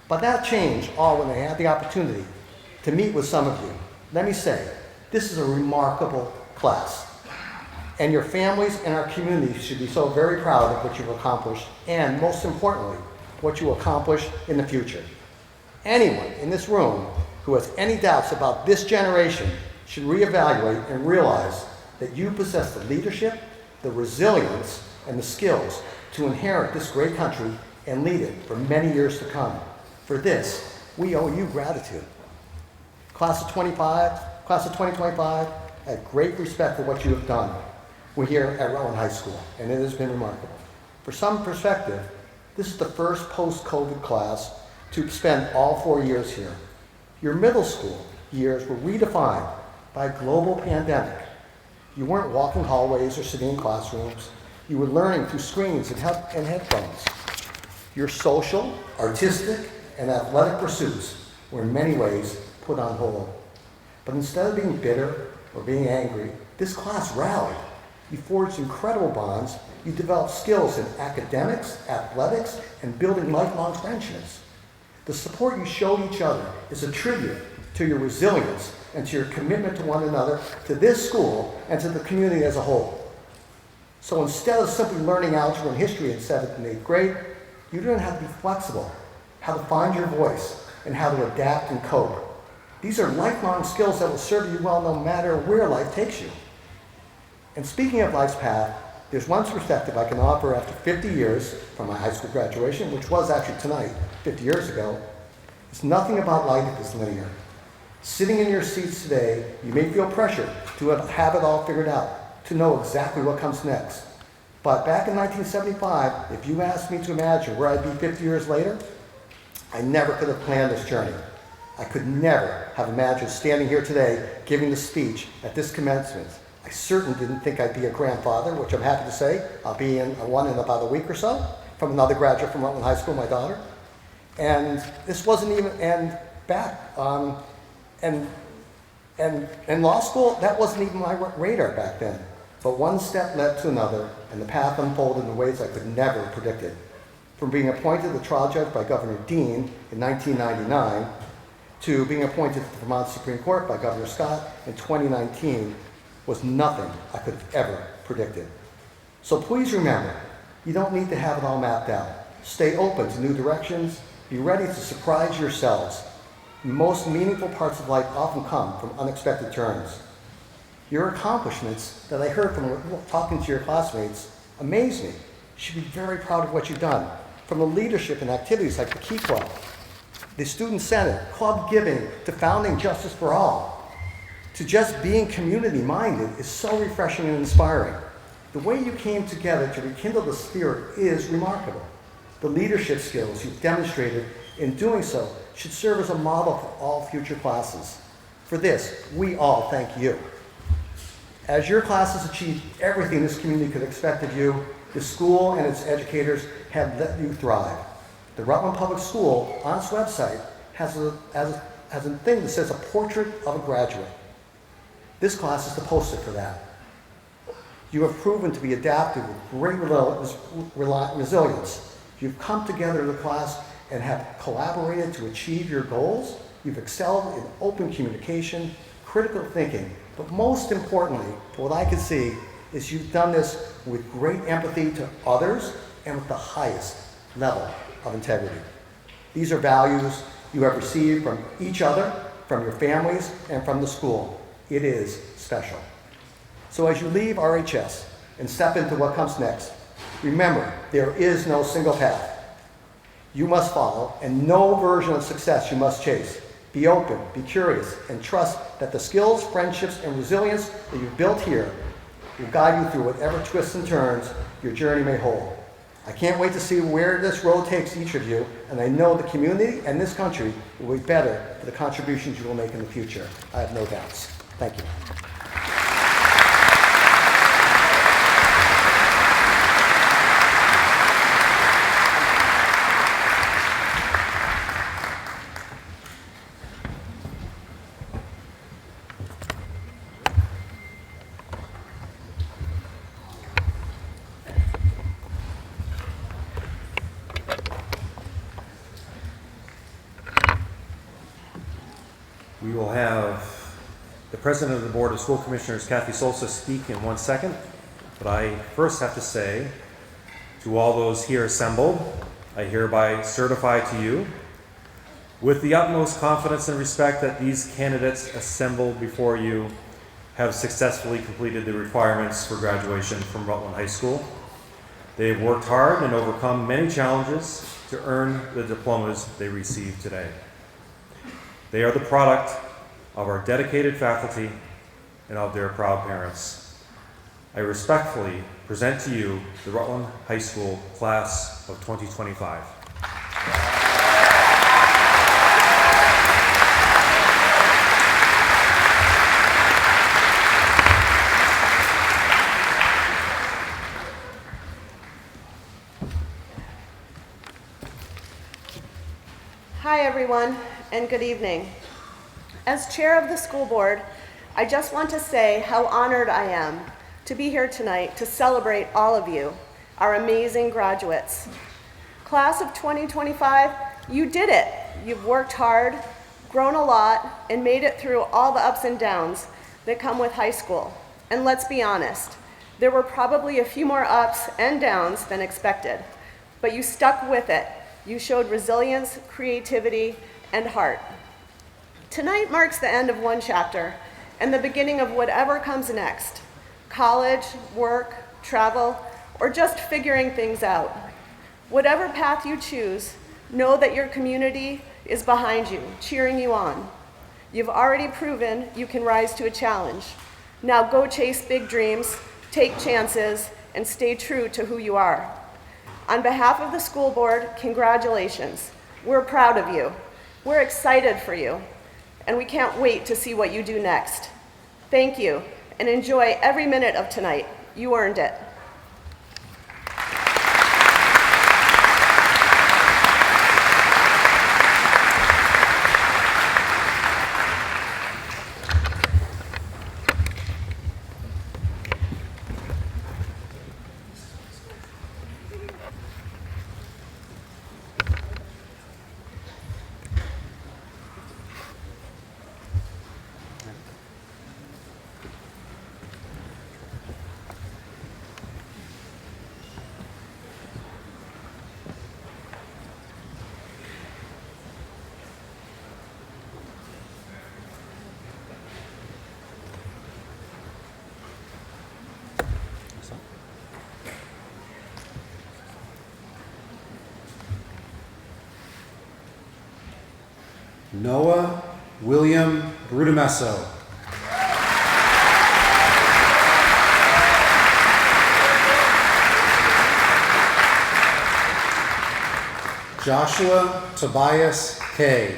But that changed all when I had the opportunity to meet with some of you. Let me say, this is a remarkable class. And your families and our community should be so very proud of what you've accomplished, and most importantly, what you will accomplish in the future. Anyone in this room who has any doubts about this generation should reevaluate and realize that you possess the leadership, the resilience, and the skills to inherit this great country and lead it for many years to come. For this, we owe you gratitude. Class of 2025, I have great respect for what you have done. We're here at Rutland High School, and it has been remarkable. For some perspective, this is the first post-COVID class to spend all 4 years here. Your middle school years were redefined by a global pandemic. You weren't walking hallways or sitting in classrooms. You were learning through screens and headphones. Your social, artistic, and athletic pursuits were in many ways put on hold. But instead of being bitter or being angry, this class rallied. You forged incredible bonds. You developed skills in academics, athletics, and building lifelong friendships. The support you showed each other is a tribute to your resilience and to your commitment to one another, to this school, and to the community as a whole. So instead of simply learning algebra and history in 7th and 8th grade, you learn how to be flexible, how to find your voice, and how to adapt and cope. These are lifelong skills that will serve you well no matter where life takes you. And speaking of life's path, there's one perspective I can offer after 50 years from my high school graduation, which was actually tonight, 50 years ago. It's nothing about life is linear. Sitting in your seats today, you may feel pressure to have it all figured out, to know exactly what comes next. But back in 1975, if you asked me to imagine where I'd be 50 years later, I never could have planned this journey. I could never have imagined standing here today giving the speech at this commencement. I certainly didn't think I'd be a grandfather, which I'm happy to say. I'll be one in about a week or so, from another graduate from Rutland High School, my daughter. And this wasn't even, and law school, that wasn't even my radar back then. But one step led to another, and the path unfolded in ways I could never have predicted. From being appointed the trial judge by Governor Dean in 1999, to being appointed to the Vermont Supreme Court by Governor Scott in 2019 was nothing I could have ever predicted. So please remember, you don't need to have it all mapped out. Stay open to new directions. Be ready to surprise yourselves. The most meaningful parts of life often come from unexpected turns. Your accomplishments that I heard from talking to your classmates amaze me. You should be very proud of what you've done. From the leadership and activities like the Key Club, the Student Senate, club giving, to founding Justice for All, to just being community-minded is so refreshing and inspiring. The way you came together to rekindle the spirit is remarkable. The leadership skills you've demonstrated in doing so should serve as a model for all future classes. For this, we all thank you. As your classes achieved everything this community could expect of you, the school and its educators have let you thrive. The Rutland Public School, on its website, has a thing that says a portrait of a graduate. This class is the poster for that. You have proven to be adaptive with great resilience. You've come together as a class and have collaborated to achieve your goals. You've excelled in open communication, critical thinking, but most importantly, what I can see is you've done this with great empathy to others and with the highest level of integrity. These are values you have received from each other, from your families, and from the school. It is special. So as you leave RHS and step into what comes next, remember, there is no single path you must follow and no version of success you must chase. Be open, be curious, and trust that the skills, friendships, and resilience that you've built here will guide you through whatever twists and turns your journey may hold. I can't wait to see where this road takes each of you, and I know the community and this country will be better for the contributions you will make in the future. I have no doubts. Thank you. We will have the President of the Board of School Commissioners, Kathy Solsa, speak in 1 second. But I first have to say to all those here assembled, I hereby certify to you With the utmost confidence and respect that these candidates assembled before you have successfully completed the requirements for graduation from Rutland High School, they have worked hard and overcome many challenges to earn the diplomas they receive today. They are the product of our dedicated faculty and of their proud parents. I respectfully present to you the Rutland High School Class of 2025. Hi everyone, and good evening. As chair of the school board, I just want to say how honored I am to be here tonight to celebrate all of you, our amazing graduates. Class of 2025, you did it. You've worked hard, grown a lot, and made it through all the ups and downs that come with high school. And let's be honest, there were probably a few more ups and downs than expected, but you stuck with it. You showed resilience, creativity, and heart. Tonight marks the end of one chapter and the beginning of whatever comes next. College, work, travel, or just figuring things out. Whatever path you choose, know that your community is behind you, cheering you on. You've already proven you can rise to a challenge. Now go chase big dreams, take chances, and stay true to who you are. On behalf of the school board, congratulations. We're proud of you. We're excited for you, and we can't wait to see what you do next. Thank you, and enjoy every minute of tonight. You earned it. Noah William Brudemesso. Joshua Tobias K.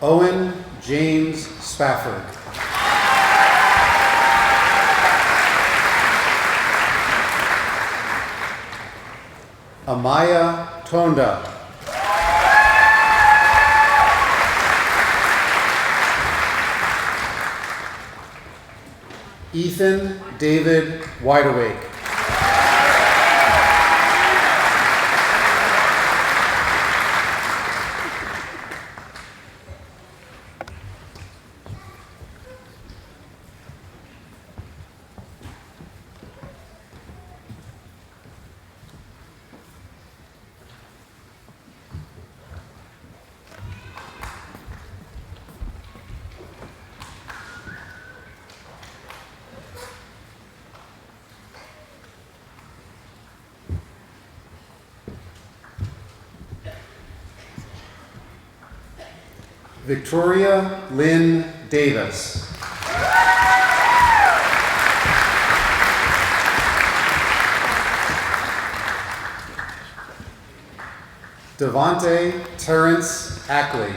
Owen James Spafford. Amaya Tunda. Ethan David Wideawake. Victoria Lynn Davis. Devonte Terrence Ackley.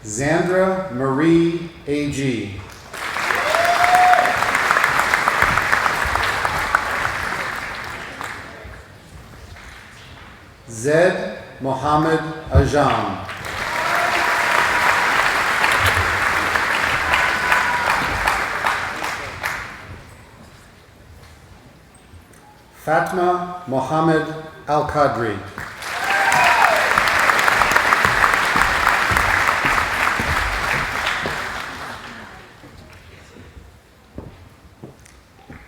Zandra Marie A.G. Zed Mohammed Ajam. Fatma Mohammed Al-Qadri.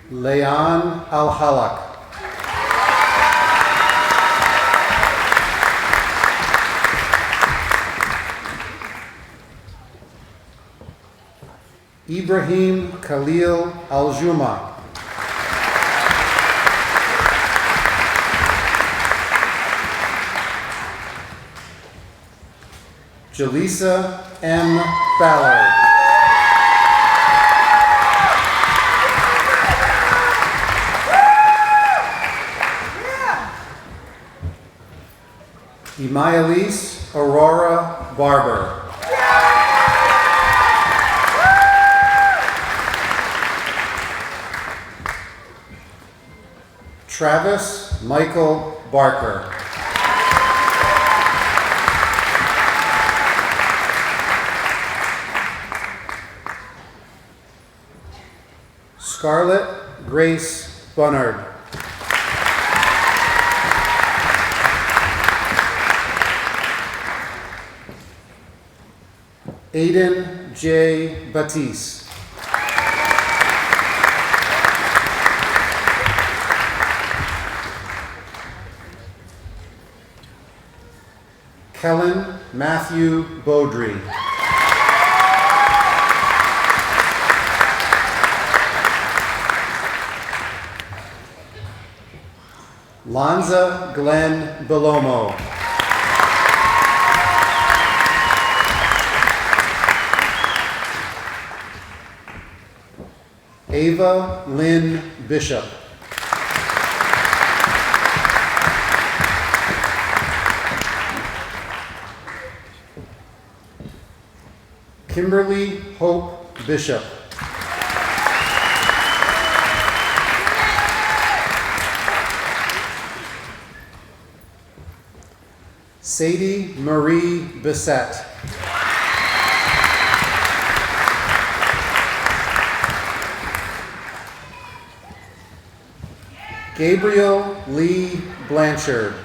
Leon Al-Halak. Ibrahim Khalil Al-Juma. Jaleesa M. Ballard. Emayalise Aurora Barber. Travis Michael Barker. Scarlett Grace Bunnard. Aiden J. Batiste. Kellen Matthew Beaudry. Lanza Glenn Belomo. Ava Lynn Bishop. Kimberly Hope Bishop. Sadie Marie Bissett. Gabriel Lee Blanchard.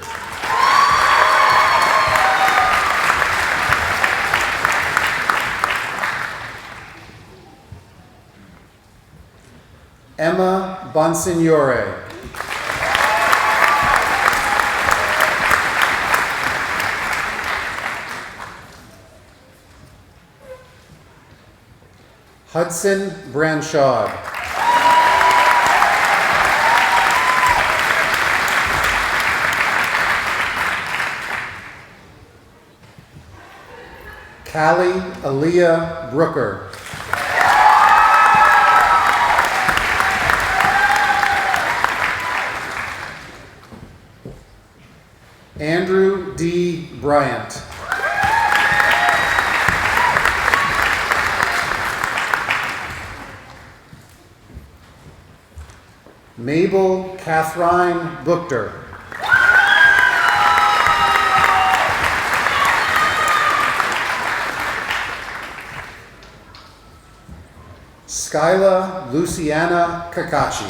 Emma Bonsignore. Hudson Branchard. Callie Aaliyah Brooker. Andrew D. Bryant. Mabel Catherine Buchter. Skyla Luciana Kakachi.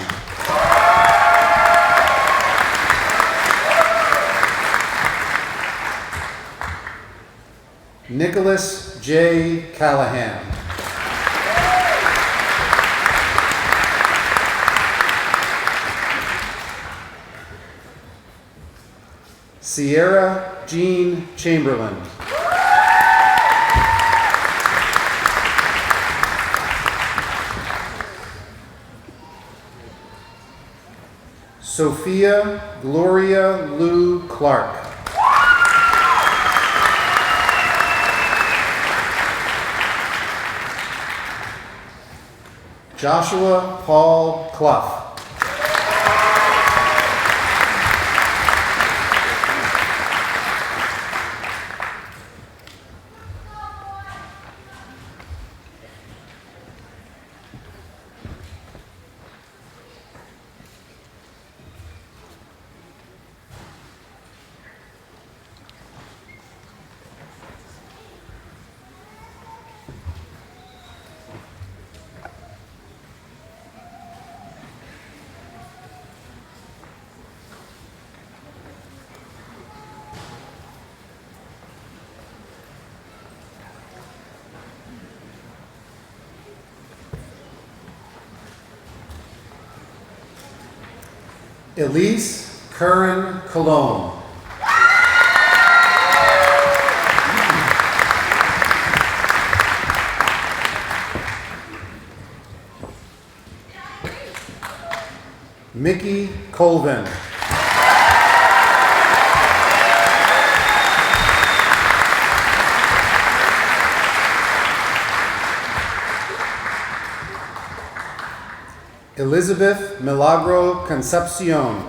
Nicholas J. Callahan. Sierra Jean Chamberlain. Sophia Gloria Lou Clark. Joshua Paul Clough. Elise Curran Cologne. Mickey Colvin. Elizabeth Milagro Concepcion.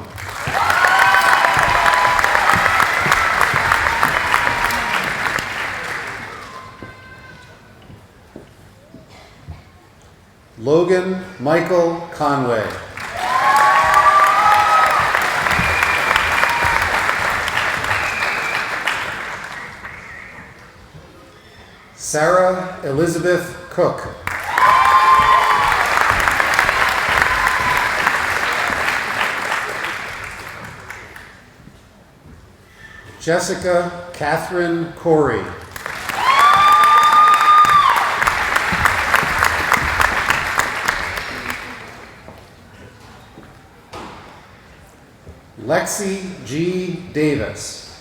Logan Michael Conway. Sarah Elizabeth Cook. Jessica Catherine Corey. Lexi G. Davis.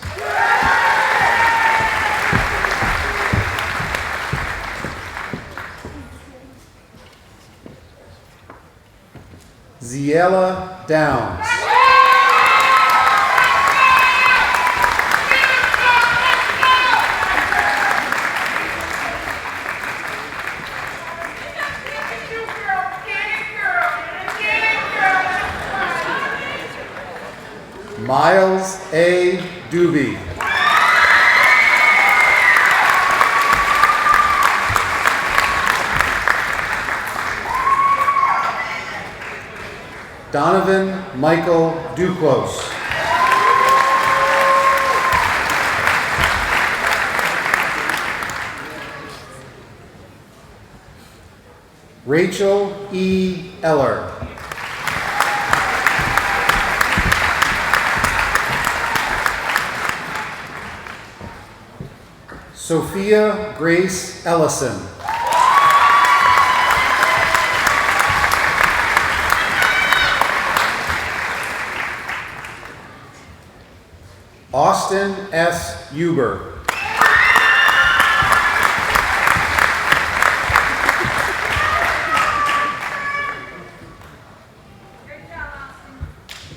Ziella Downs. Miles A. Doobie. Donovan Michael Duclos. Rachel E. Eller. Sophia Grace Ellison. Austin S. Huber.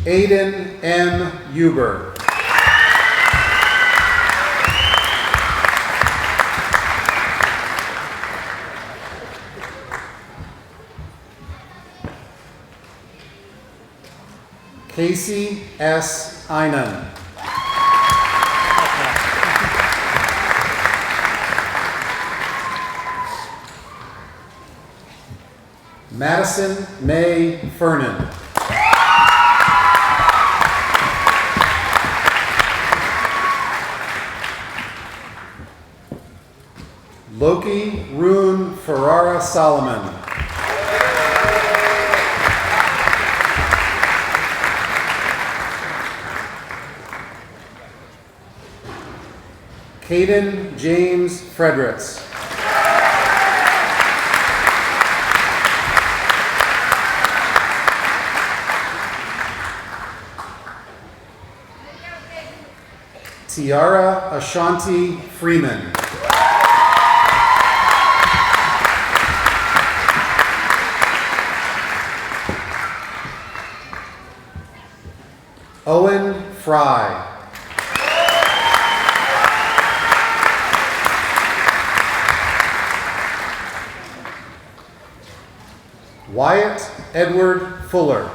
Aiden M. Huber. Casey S. Einan. Madison May Fernan. Loki Rune Ferrara Solomon. Caden James Fredericks. Tiara Ashanti Freeman. Owen Fry. Wyatt Edward Fuller.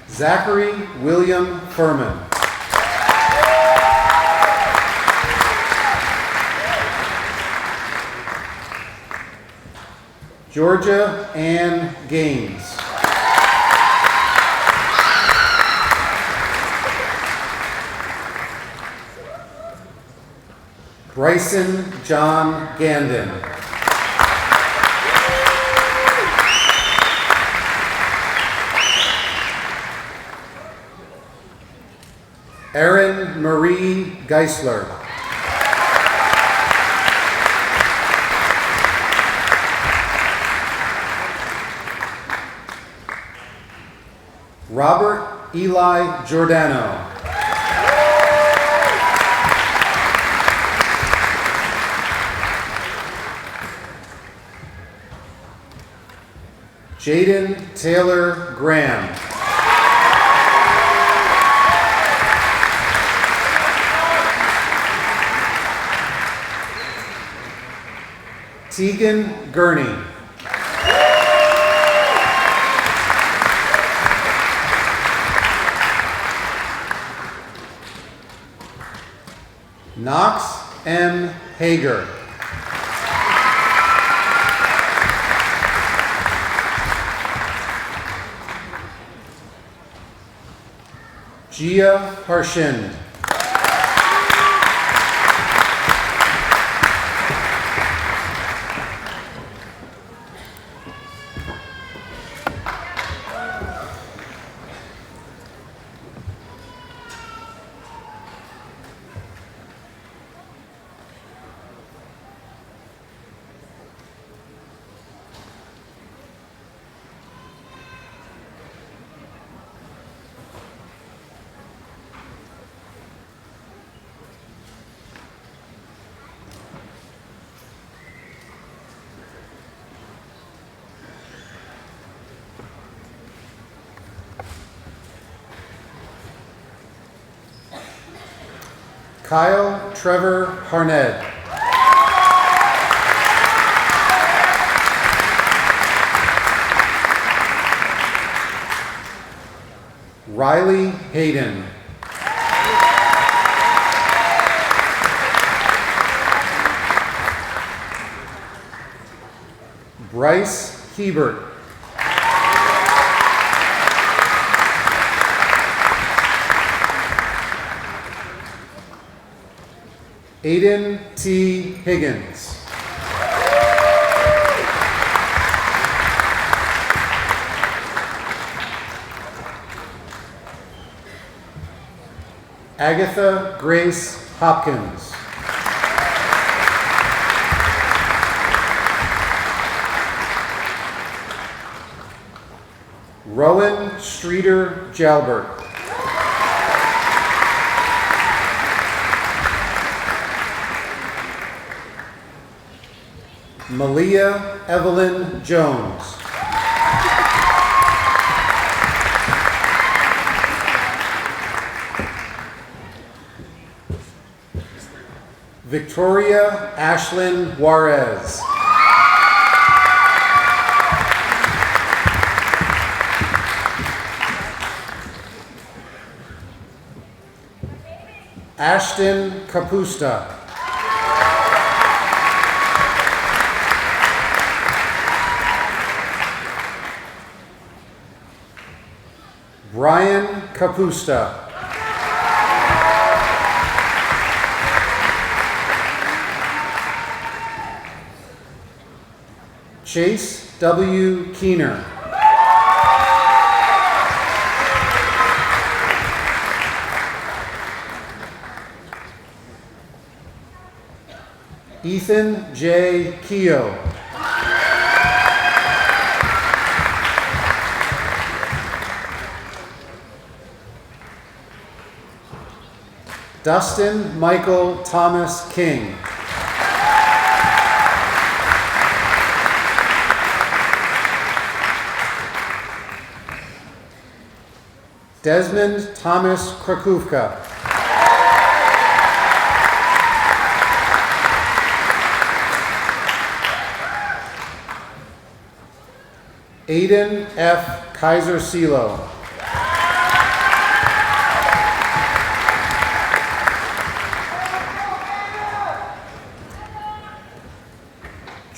Zachary William Furman. Georgia Ann Gaines. Bryson John Gandon. Erin Marie Geisler. Robert Eli Giordano. Jaden Taylor Graham. Tegan Gurney. Knox M. Hager. Gia Harshind. Kyle Trevor Harned. Riley Hayden. Bryce Hebert. Aiden T. Higgins. Agatha Grace Hopkins. Rowan Streeter Jalbert. Malia Evelyn Jones. Victoria Ashlyn Juarez. Ashton Capusta. Brian Capusta. Chase W. Keener. Ethan J. Keogh. Dustin Michael Thomas King. Desmond Thomas Krakówka. Aiden F. Kaiser Silo.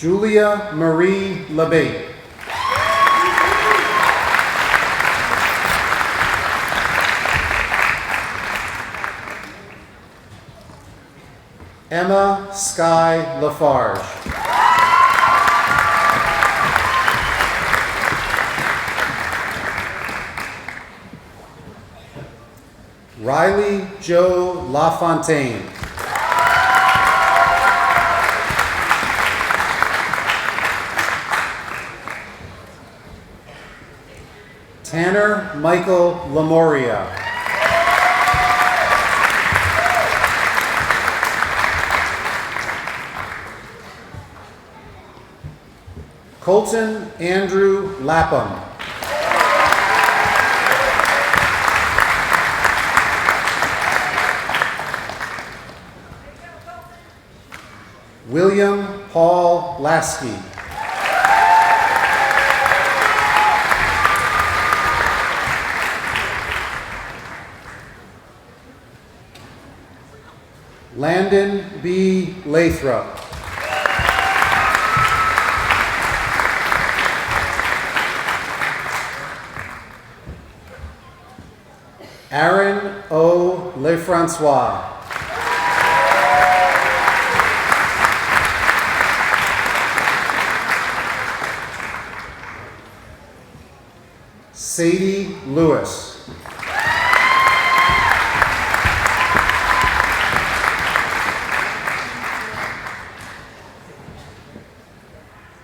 Julia Marie Labate. Emma Sky Lafarge. Riley Joe LaFontaine. Tanner Michael Lamoria. Colton Andrew Lapham. William Paul Lasky. Landon B. Lathrop. Aaron O. Lefrancois. Sadie Lewis.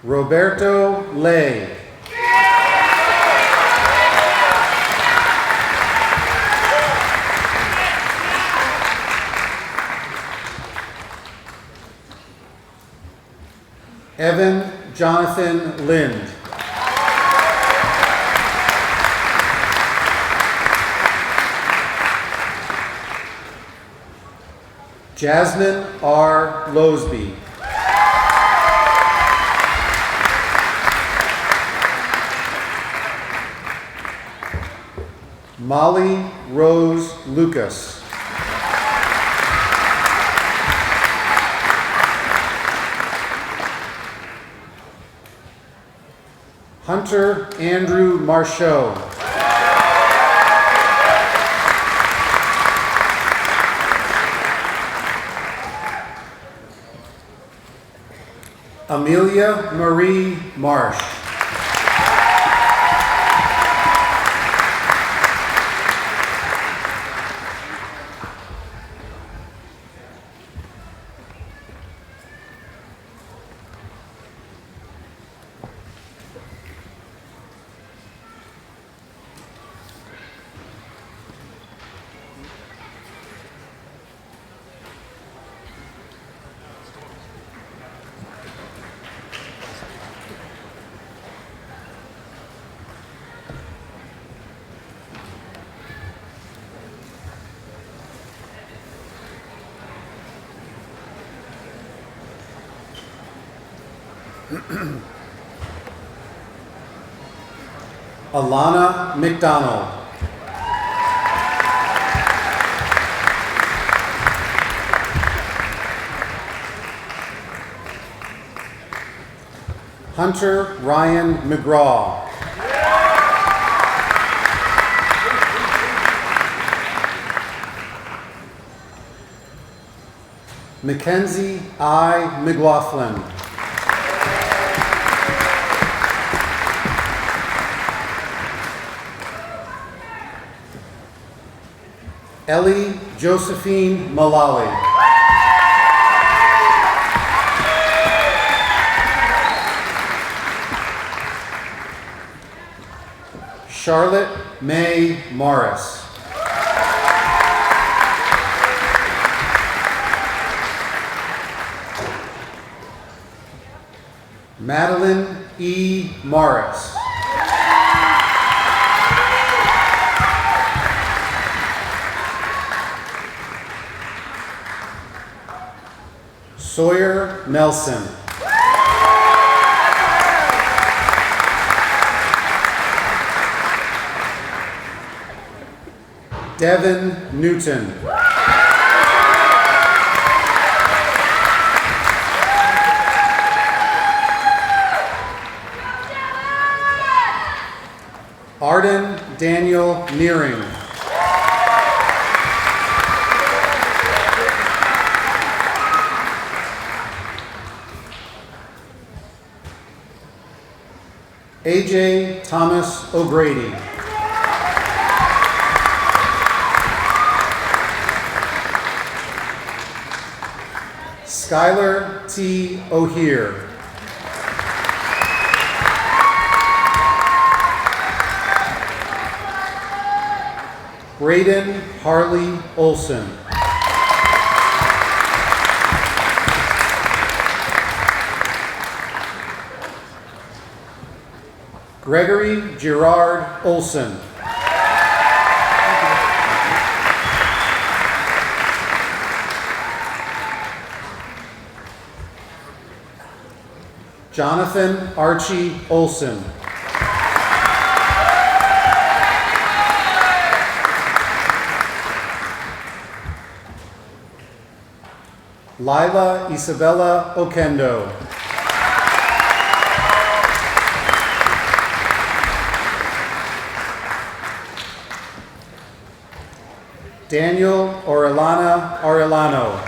Roberto Lay. Evan Jonathan Lind. Jasmine R. Losby. Molly Rose Lucas. Hunter Andrew Marchot. Amelia Marie Marsh. Alana McDonald. Hunter Ryan McGraw. Mackenzie I. McLaughlin. Ellie Josephine Malali. Charlotte May Morris. Madeline E. Morris. Sawyer Nelson. Devin Newton. Arden Daniel Nearing. AJ Thomas O'Grady. Skylar T. O'Hear. Braden Harley Olson. Gregory Gerard Olson. Jonathan Archie Olson. Lila Isabella Okendo. Daniel Orellana Arellano.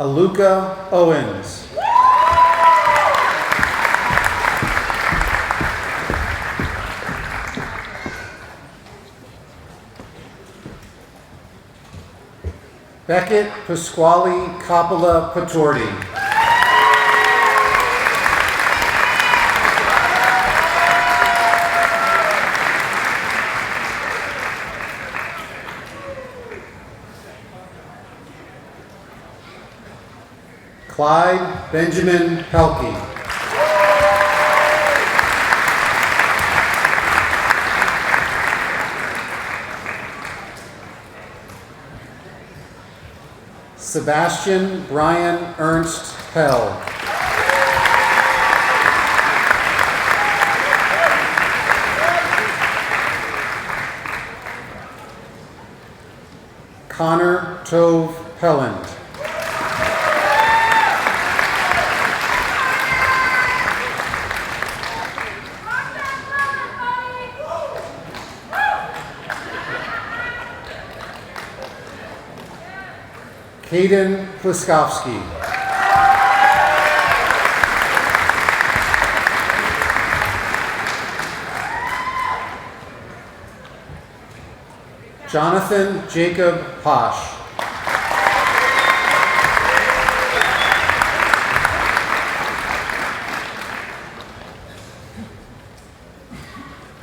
Aluka Owens. Beckett Pasquale Coppola Patordi. Clyde Benjamin Pelkey. Sebastian Brian Ernst Pell. Connor Tove Pelland. Hayden Pliskowski. Jonathan Jacob Posh.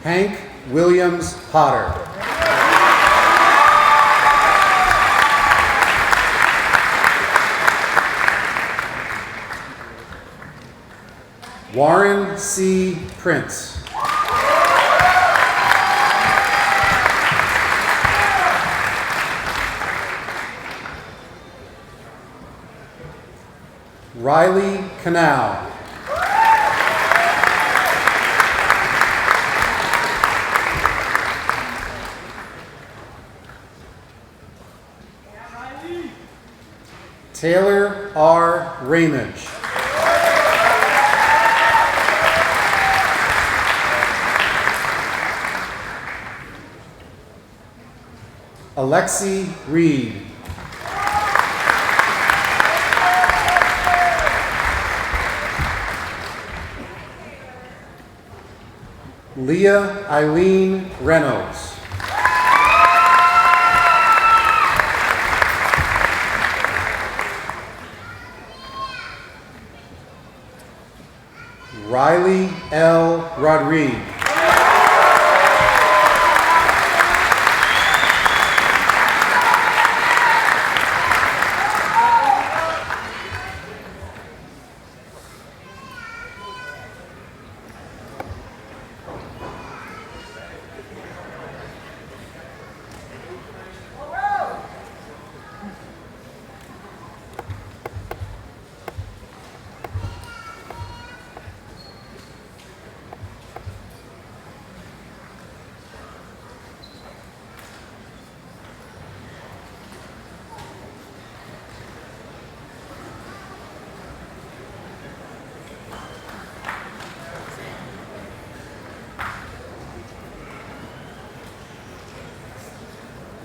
Hank Williams Potter. Warren C. Prince. Riley Canal. Taylor R. Ramage. Alexi Reed. Leah Eileen Reynolds. Riley L. Rodriguez.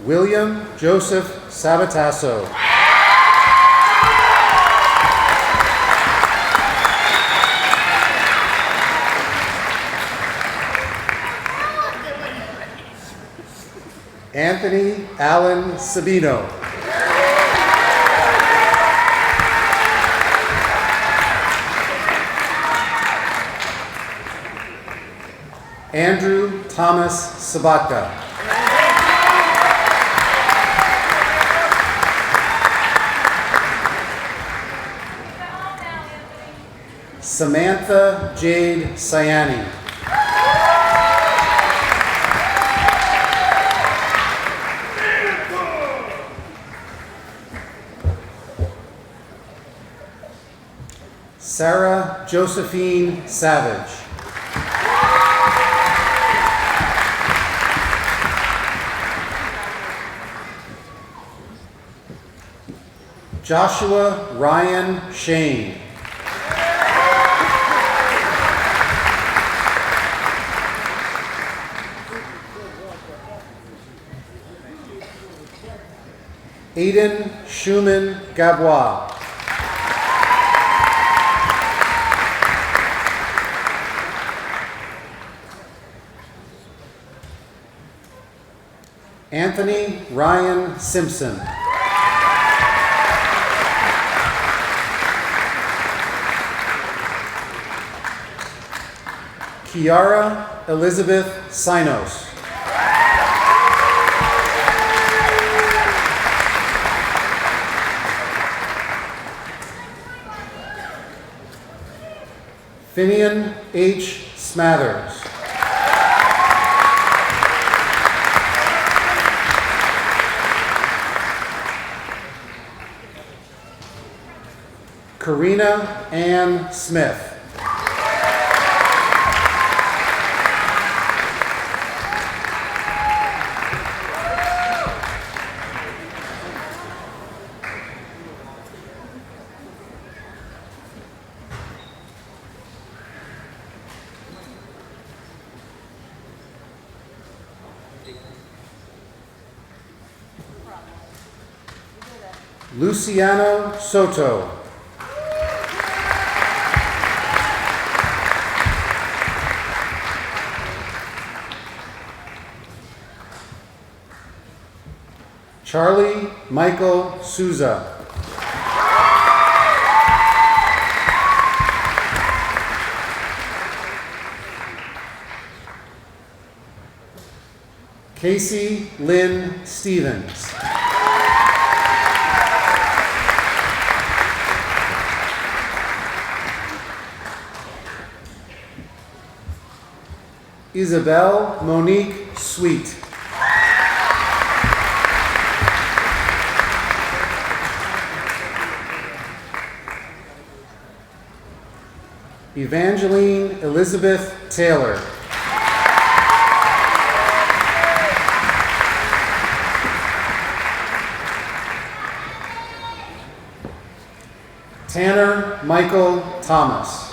William Joseph Sabatasso. Anthony Allen Sabino. Andrew Thomas Sabatka. Samantha Jade Sayani. Sarah Josephine Savage. Joshua Ryan Shane. Aiden Schumann Gabois. Anthony Ryan Simpson. Kiara Elizabeth Sinos. Finian H. Smathers. Karina Ann Smith. Luciano Soto. Charlie Michael Souza. Casey Lynn Stevens. Isabel Monique Sweet. Evangeline Elizabeth Taylor. Tanner Michael Thomas.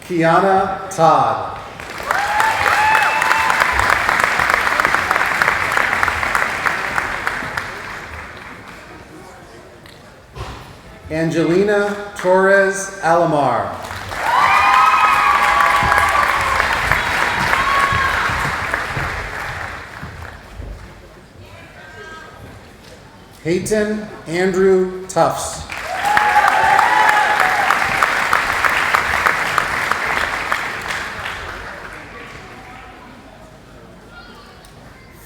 Kiana Todd. Angelina Torres Alamar. Hayton Andrew Tufts.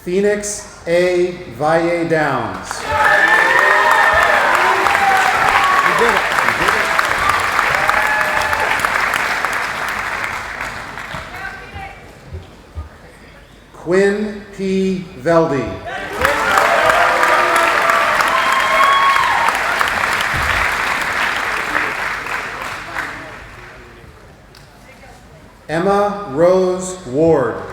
Phoenix A. Valle Downs. Quinn P. Velde. Emma Rose Ward.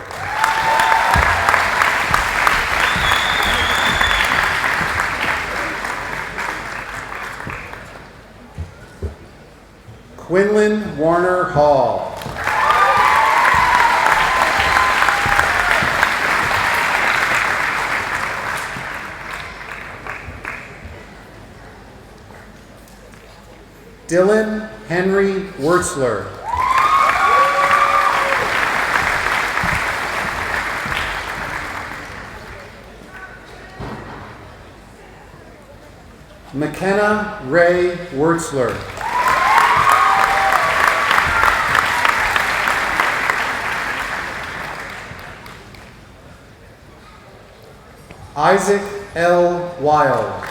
Quinlan Warner Hall. Dylan Henry Wurtzler. McKenna Ray Wertzler. Isaac L. Wild.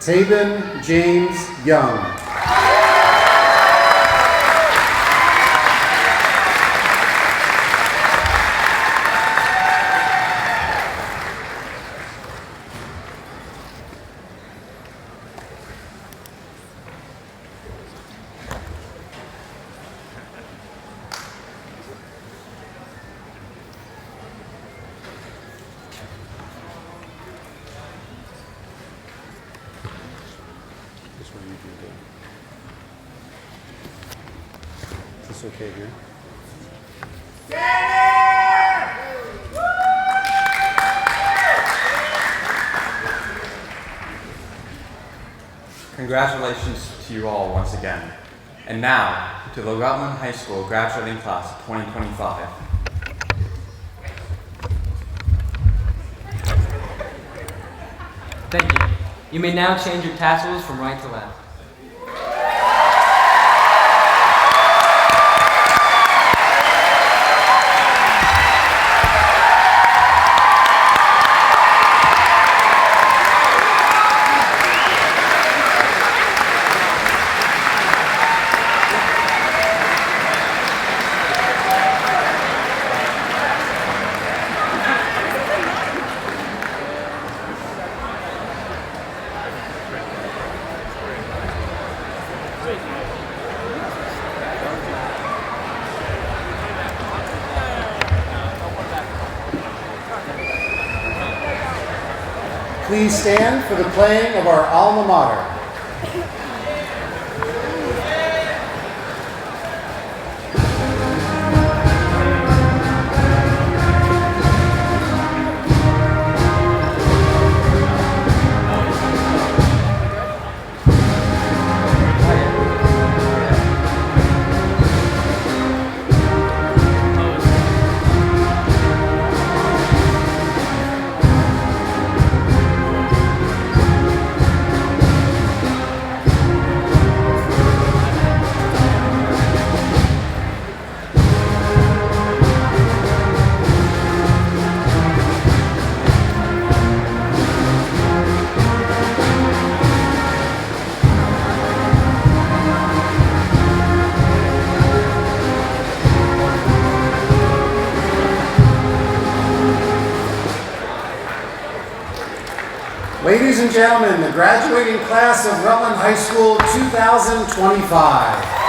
Taben James Young. Is this okay here? Congratulations to you all once again. And now, to the Rutland High School graduating class of 2025. Thank you. You may now change your tassels from right to left. Please stand for the playing of our alma mater. Ladies and gentlemen, the graduating class of Rutland High School 2025.